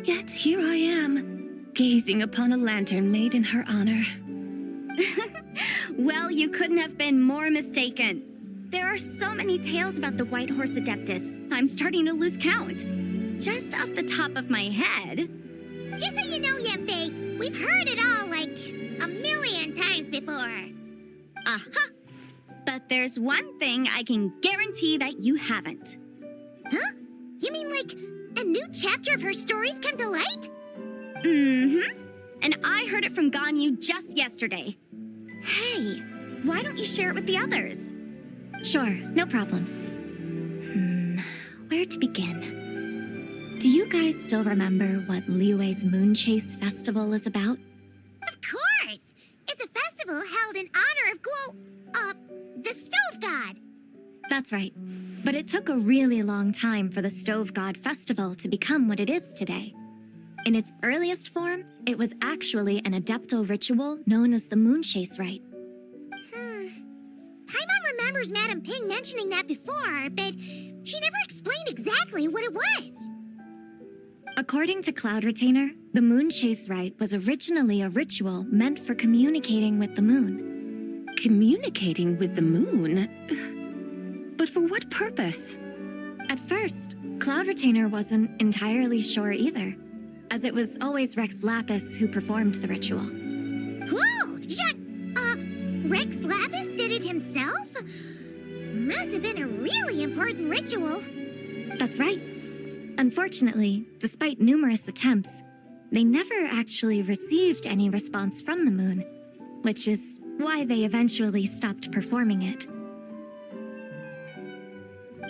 Yet here I am, gazing upon a lantern made in her honor. Well, you couldn't have been more mistaken. There are so many tales about the White Horse Adeptus, I'm starting to lose count. Just off the top of my head. Just so you know, Yanfei, we've heard it all like a million times before. Aha! But there's one thing I can guarantee that you haven't. Huh? You mean like a new chapter of her stories come to light? Mm-hmm. And I heard it from Ganyu just yesterday. Hey, why don't you share it with the others? Sure, no problem. where to begin? Do you guys still remember what Liyue's Moon Chase Festival is about? Of course! It's a festival held in honor of the Stove God. That's right. But it took a really long time for the Stove God Festival to become what it is today. In its earliest form, it was actually an adeptal ritual known as the Moon Chase Rite. Paimon remembers Madame Ping mentioning that before, but she never explained exactly what it was. According to Cloud Retainer, the Moon Chase Rite was originally a ritual meant for communicating with the moon. Communicating with the moon? But for what purpose? At first, Cloud Retainer wasn't entirely sure either, as it was always Rex Lapis who performed the ritual. Whoa! Rex Lapis did it himself? Must have been a really important ritual. That's right. Unfortunately, despite numerous attempts, they never actually received any response from the moon, which is why they eventually stopped performing it.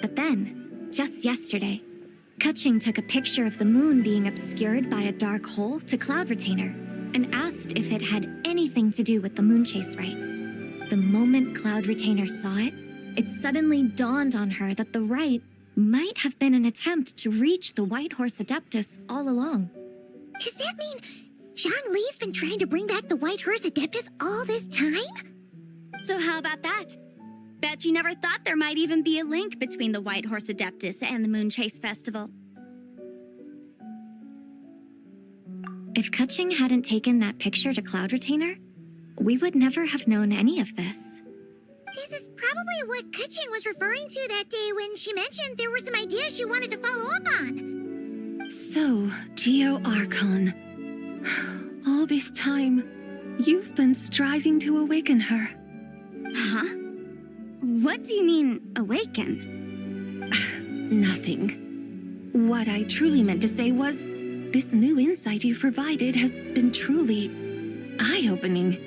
But then, just yesterday, Kutching took a picture of the moon being obscured by a dark hole to Cloud Retainer and asked if it had anything to do with the Moon Chase Rite. The moment Cloud Retainer saw it, it suddenly dawned on her that the rite might have been an attempt to reach the White Horse Adeptus all along. Does that mean Zhongli's been trying to bring back the White Horse Adeptus all this time? So how about that? Bet you never thought there might even be a link between the White Horse Adeptus and the Moon Chase Festival. If Kutching hadn't taken that picture to Cloud Retainer, we would never have known any of this. This is probably what Kutching was referring to that day when she mentioned there were some ideas she wanted to follow up on. So, Geo Archon. All this time, you've been striving to awaken her. Huh? What do you mean, awaken? Nothing. What I truly meant to say was, this new insight you've provided has been truly eye-opening.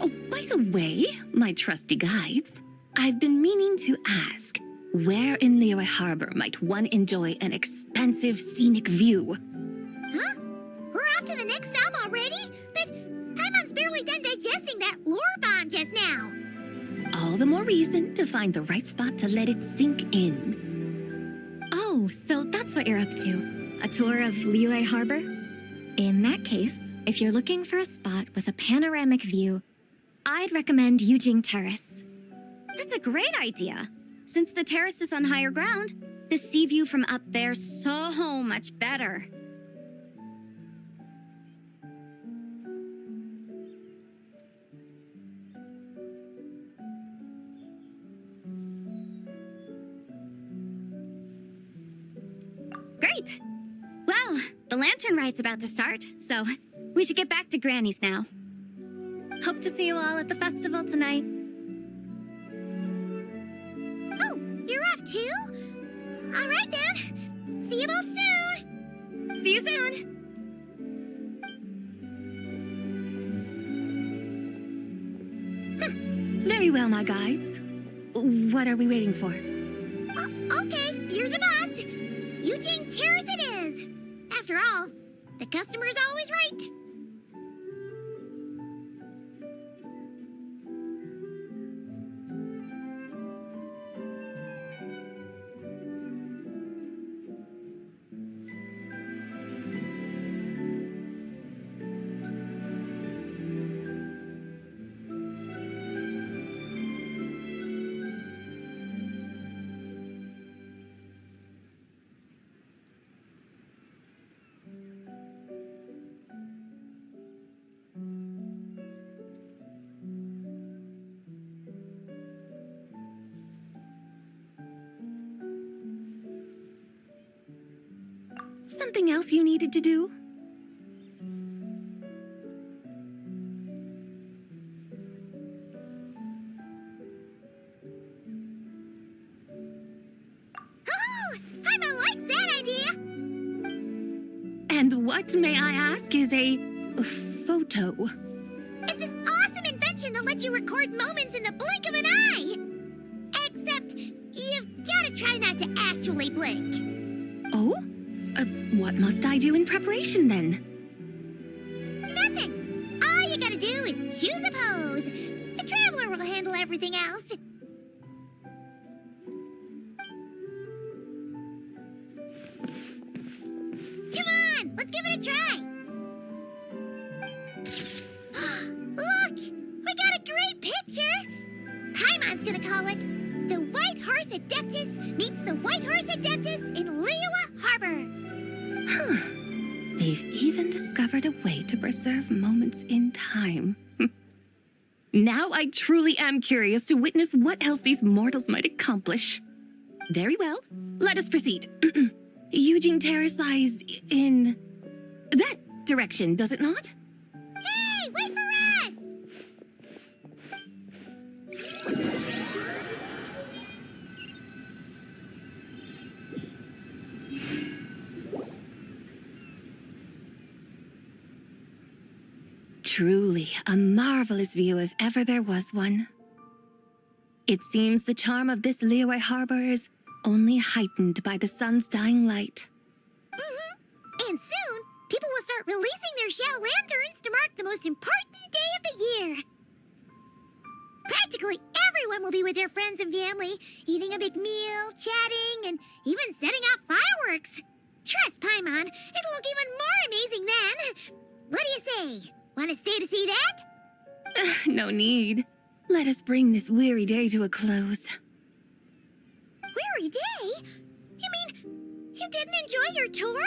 Oh, by the way, my trusty guides, I've been meaning to ask, where in Liyue Harbor might one enjoy an expensive scenic view? Huh? We're off to the next stop already? But Paimon's barely done digesting that lore bomb just now. All the more reason to find the right spot to let it sink in. Oh, so that's what you're up to. A tour of Liyue Harbor? In that case, if you're looking for a spot with a panoramic view, I'd recommend Yujing Terrace. That's a great idea. Since the terrace is on higher ground, the sea view from up there's so much better. Great! Well, the lantern rite's about to start, so we should get back to Granny's now. Hope to see you all at the festival tonight. Oh, you're off too? All right then. See you both soon. See you soon! Very well, my guides. What are we waiting for? Okay, you're the boss. Eugene Terrace it is. After all, the customer's always right. Something else you needed to do? Oh, Paimon likes that idea. And what, may I ask, is a photo? It's this awesome invention that lets you record moments in the blink of an eye. Except you You've gotta try not to actually blink. Oh? What must I do in preparation then? Nothing. All you gotta do is choose a pose. The Traveler will handle everything else. Come on, let's give it a try. Look, we got a great picture. Paimon's gonna call it The White Horse Adeptus Meets the White Horse Adeptus in Liyue Harbor. They've even discovered a way to preserve moments in time. Now I truly am curious to witness what else these mortals might accomplish. Very well, let us proceed. Eugene Terrace lies in that direction, does it not? Hey, wait for us! Truly a marvelous view if ever there was one. It seems the charm of this Liyue Harbor is only heightened by the sun's dying light. And soon, people will start releasing their shell lanterns to mark the most important day of the year. Practically everyone will be with their friends and family, eating a big meal, chatting, and even setting off fireworks. Trust Paimon, it'll look even more amazing then. What do you say? Want to stay to see that? No need. Let us bring this weary day to a close. Weary day? You mean you didn't enjoy your tour?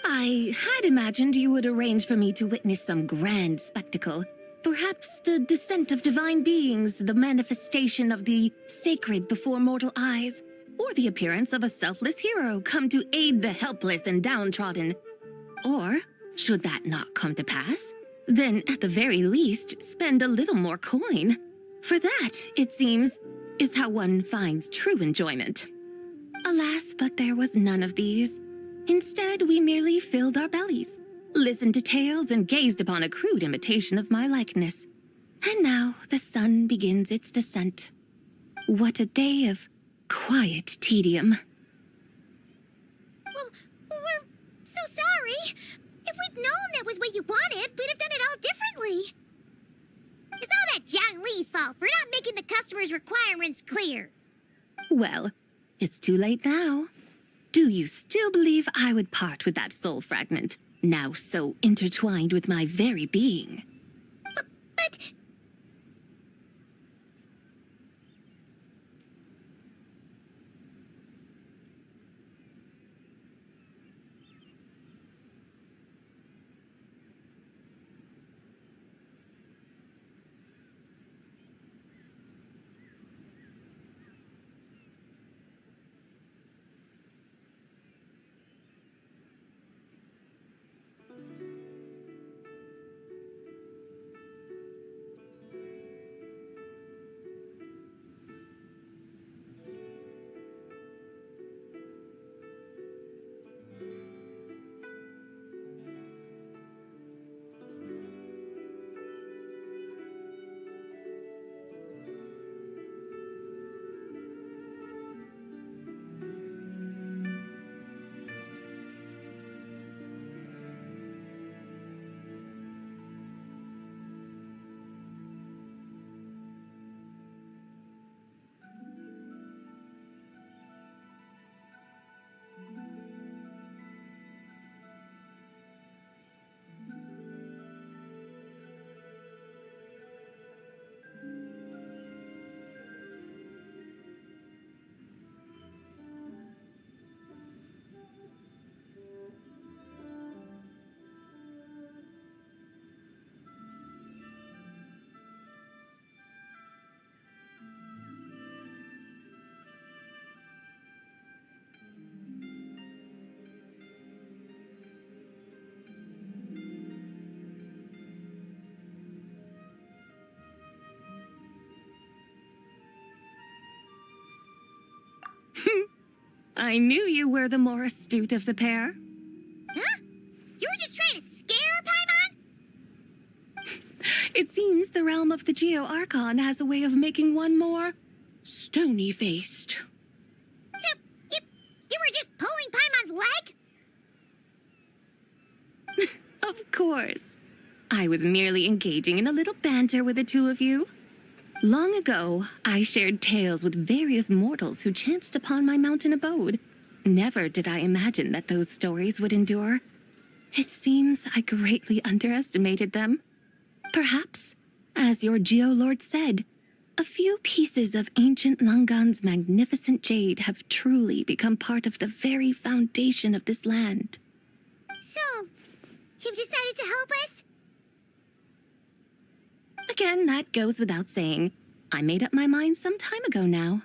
I had imagined you would arrange for me to witness some grand spectacle. Perhaps the descent of divine beings, the manifestation of the sacred before mortal eyes, or the appearance of a selfless hero come to aid the helpless and downtrodden. Or, should that not come to pass, then at the very least spend a little more coin. For that, it seems, is how one finds true enjoyment. Alas, but there was none of these. Instead, we merely filled our bellies, listened to tales, and gazed upon a crude imitation of my likeness. And now the sun begins its descent. What a day of quiet tedium. Well, we're so sorry. If we'd known that was what you wanted, we'd have done it all differently. It's all that Zhang Li's fault for not making the customer's requirements clear. Well, it's too late now. Do you still believe I would part with that soul fragment, now so intertwined with my very being? But... I knew you were the more astute of the pair. Huh? You were just trying to scare Paimon? It seems the realm of the Geo Archon has a way of making one more stony-faced. So, you were just pulling Paimon's leg? Of course. I was merely engaging in a little banter with the two of you. Long ago, I shared tales with various mortals who chanced upon my mountain abode. Never did I imagine that those stories would endure. It seems I greatly underestimated them. Perhaps, as your Geolord said, a few pieces of ancient Langan's magnificent jade have truly become part of the very foundation of this land. So, you've decided to help us? Again, that goes without saying. I made up my mind some time ago now.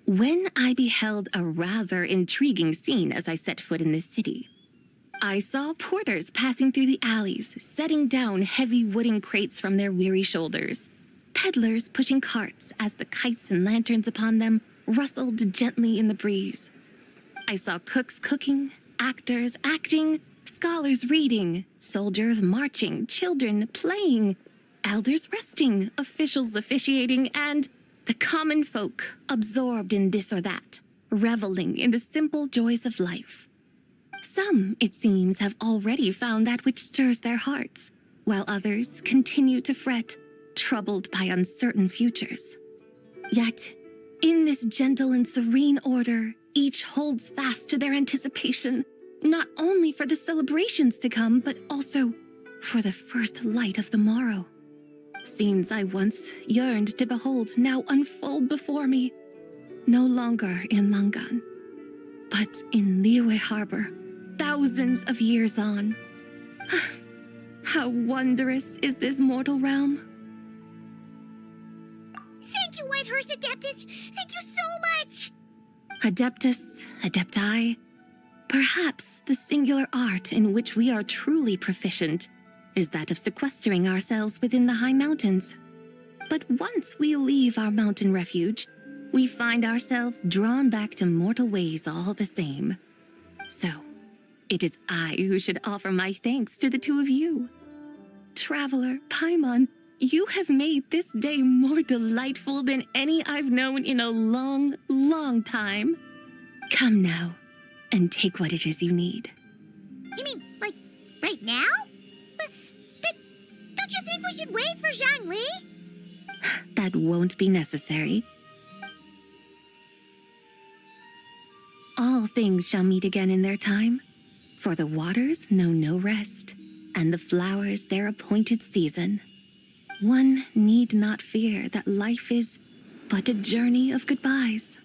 When I beheld a rather intriguing scene as I set foot in this city, I saw porters passing through the alleys, setting down heavy wooden crates from their weary shoulders. peddlers pushing carts as the kites and lanterns upon them rustled gently in the breeze. I saw cooks cooking, actors acting, scholars reading, soldiers marching, children playing, elders resting, officials officiating, and the common folk absorbed in this or that, reveling in the simple joys of life. Some, it seems, have already found that which stirs their hearts, while others continue to fret, troubled by uncertain futures. Yet, in this gentle and serene order, each holds fast to their anticipation, not only for the celebrations to come, but also for the first light of the morrow. Scenes I once yearned to behold now unfold before me, no longer in Langan, but in Liyue Harbor, thousands of years on. How wondrous is this mortal realm! Thank you, Whitehorse Adeptus! Thank you so much! Adeptus, Adepti, perhaps the singular art in which we are truly proficient is that of sequestering ourselves within the high mountains. But once we leave our mountain refuge, we find ourselves drawn back to mortal ways all the same. So, it is I who should offer my thanks to the two of you. Traveler, Paimon, you have made this day more delightful than any I've known in a long, long time. Come now, and take what it is you need. You mean, like, right now? But don't you think we should wait for Zhangli? That won't be necessary. All things shall meet again in their time, for the waters know no rest, and the flowers their appointed season. One need not fear that life is but a journey of goodbyes.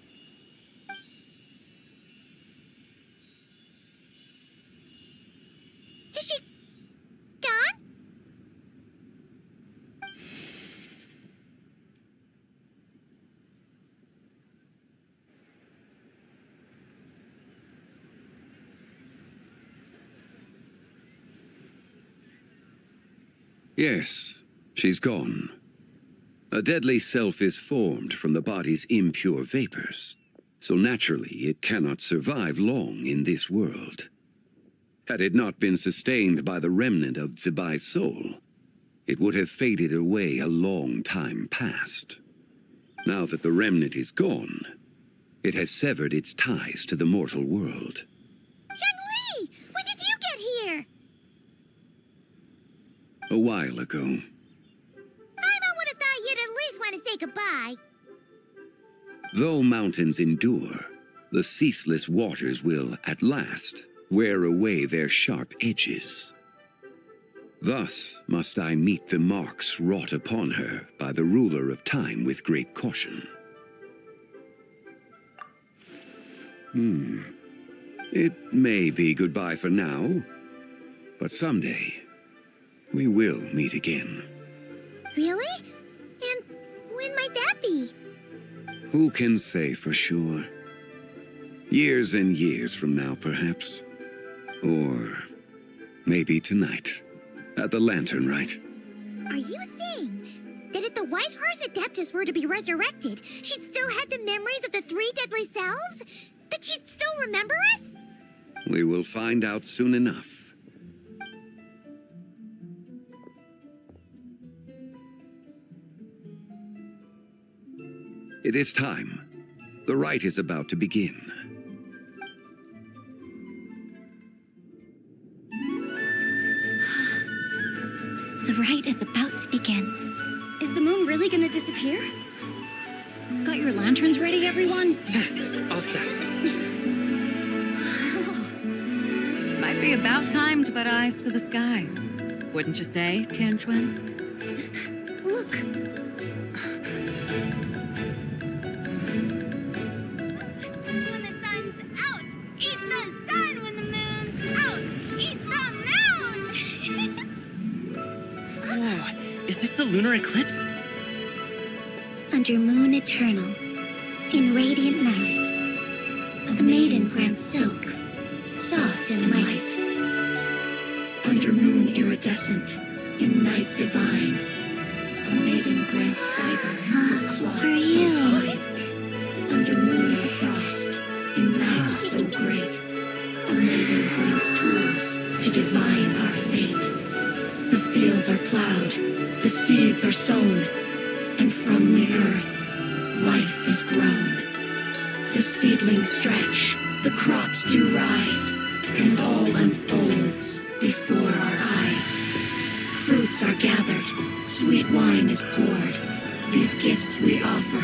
Is she gone? Yes, she's gone. A deadly self is formed from the body's impure vapors, so naturally it cannot survive long in this world. Had it not been sustained by the remnant of Zibai's soul, it would have faded away a long time past. Now that the remnant is gone, it has severed its ties to the mortal world. Zhangli! When did you get here? A while ago. I would have thought you'd at least want to say goodbye. Though mountains endure, the ceaseless waters will, at last, wear away their sharp edges. Thus must I meet the marks wrought upon her by the ruler of time with great caution. It may be goodbye for now, but someday we will meet again. Really? And when might that be? Who can say for sure? Years and years from now, perhaps. Or maybe tonight, at the Lantern Rite. Are you saying that if the Whitehorse Adeptus were to be resurrected, she'd still have the memories of the three deadly selves? That she'd still remember us? We will find out soon enough. It is time. The rite is about to begin. The rite is about to begin. Is the moon really gonna disappear? Got your lanterns ready, everyone? All set. Might be about time to put eyes to the sky. Wouldn't you say, Tianquan? Look! When the sun's out, eat the sun. When the moon's out, eat the moon. Whoa, is this the lunar eclipse? Under moon eternal, in radiant night, a maiden grants silk, soft and light. Under moon iridescent, in night divine, a maiden grants fire. for you. Under moon of frost, in night so great, a maiden brings tools to divine our fate. The fields are plowed, the seeds are sown, and from the earth, life is grown. The seedlings stretch, the crops do rise, and all unfolds before our eyes. Fruits are gathered, sweet wine is poured. These gifts we offer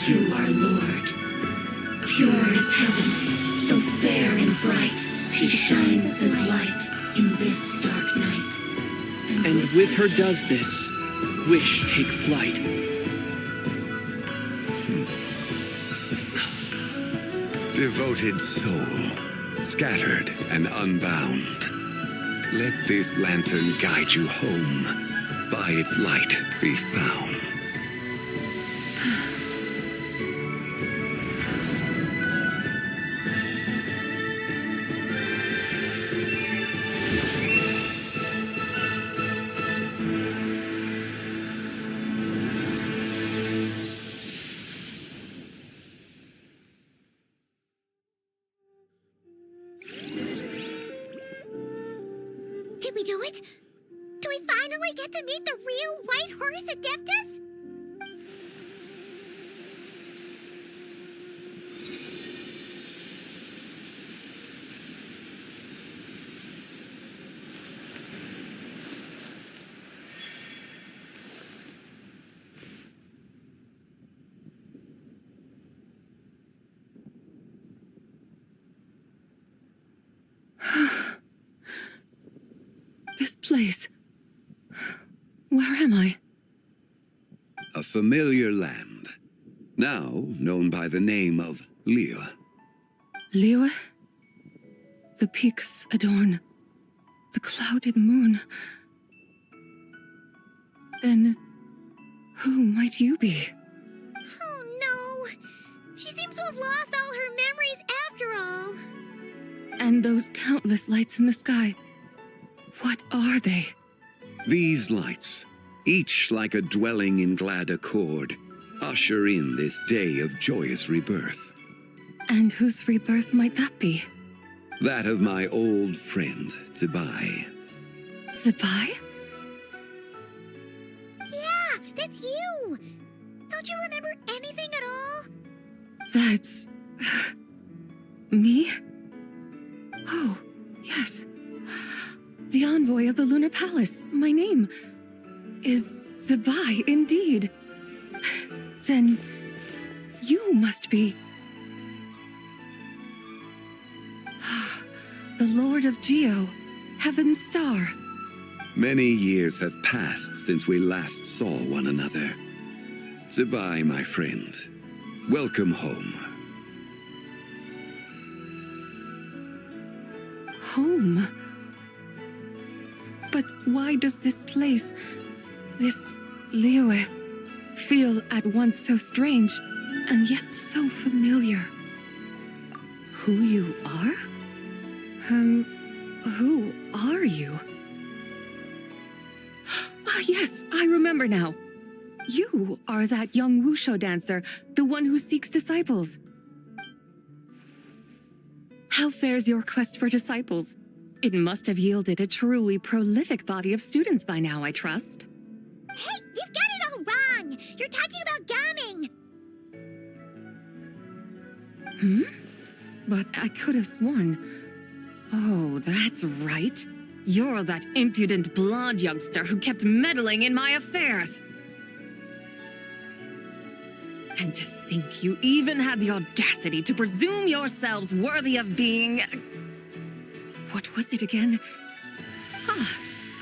to our Lord. Pure as heaven, so fair and bright, she shines as light in this dark night. And with her does this, wish take flight. Devoted soul, scattered and unbound, let this lantern guide you home, by its light be found. Did we do it? Do we finally get to meet the real White Horse Adeptus? This place. Where am I? A familiar land, now known by the name of Liyue. Liyue? The peaks adorn the clouded moon. Then, who might you be? Oh no! She seems to have lost all her memories after all. And those countless lights in the sky. What are they? These lights, each like a dwelling in glad accord, usher in this day of joyous rebirth. And whose rebirth might that be? That of my old friend, Zibai. Zibai? Yeah, that's you! Don't you remember anything at all? That's... me? Oh, yes. The envoy of the Lunar Palace. My name is Zibai, indeed. Then you must be... the Lord of Geo, Heaven's Star. Many years have passed since we last saw one another. Zibai, my friend, welcome home. Home? But why does this place, this Liyue, feel at once so strange and yet so familiar? Who you are? Who are you? Ah, yes, I remember now. You are that young wushu dancer, the one who seeks disciples. How fares your quest for disciples? It must have yielded a truly prolific body of students by now, I trust. Hey, you've got it all wrong! You're talking about gaming! But I could have sworn... Oh, that's right. You're that impudent blonde youngster who kept meddling in my affairs. And to think you even had the audacity to presume yourselves worthy of being... What was it again? Ah,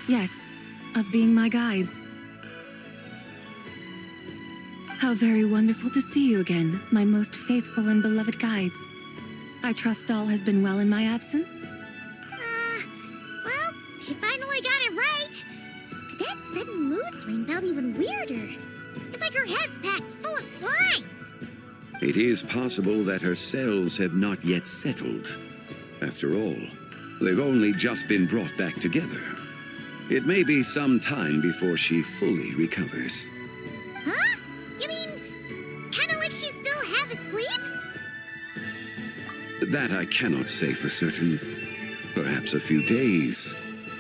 yes, of being my guides. How very wonderful to see you again, my most faithful and beloved guides. I trust all has been well in my absence? Well, she finally got it right. But that sudden mood swing felt even weirder. It's like her head's packed full of slimes. It is possible that her cells have not yet settled. After all, they've only just been brought back together. It may be some time before she fully recovers. Huh? You mean That I cannot say for certain. Perhaps a few days.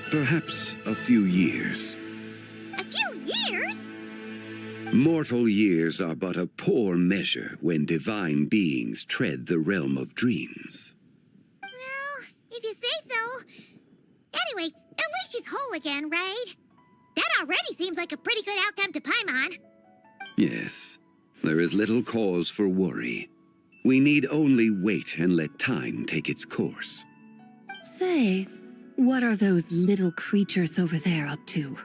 Perhaps a few years. A few years? Mortal years are but a poor measure when divine beings tread the realm of dreams. Well, if you say so. Anyway, at least she's whole again, right? That already seems like a pretty good outcome to Paimon. Yes, there is little cause for worry. We need only wait and let time take its course. Say, what are those little creatures over there up to?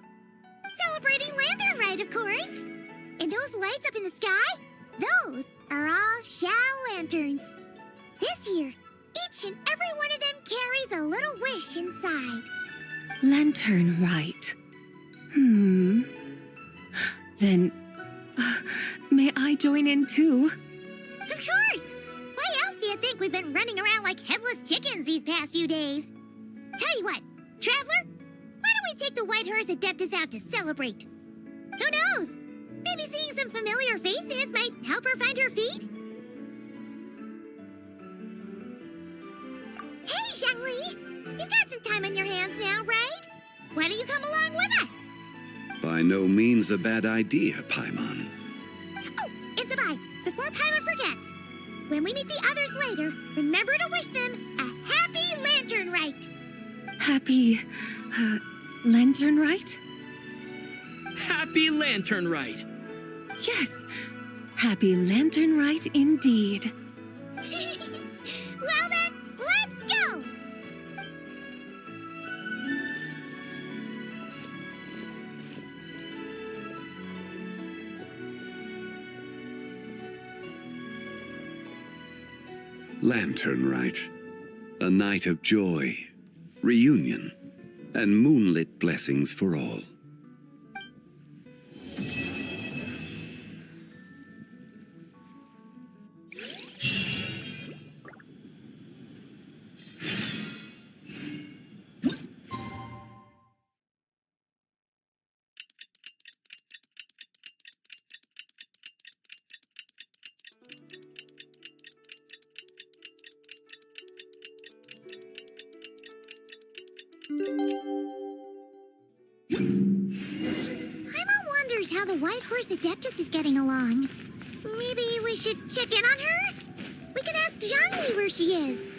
Celebrating Lantern Rite, of course. And those lights up in the sky? Those are all Shao lanterns. This year, each and every one of them carries a little wish inside. Lantern Rite. Then, may I join in too? Of course! Why else do you think we've been running around like headless chickens these past few days? Tell you what, Traveler, why don't we take the White Horse Adeptus out to celebrate? Who knows? Maybe seeing some familiar faces might help her find her feet? Hey, Zhangli! You've got some time on your hands now, right? Why don't you come along with us? By no means a bad idea, Paimon. Oh, and Sabai, before Paimon forgets, when we meet the others later, remember to wish them a happy Lantern Rite. Happy, Lantern Rite? Happy Lantern Rite! Yes, Happy Lantern Rite indeed. Well then, let's go! Lantern Rite. A night of joy, reunion, and moonlit blessings for all. Paimon wonders how the White Horse Adeptus is getting along. Maybe we should check in on her? We can ask Zhangli where she is.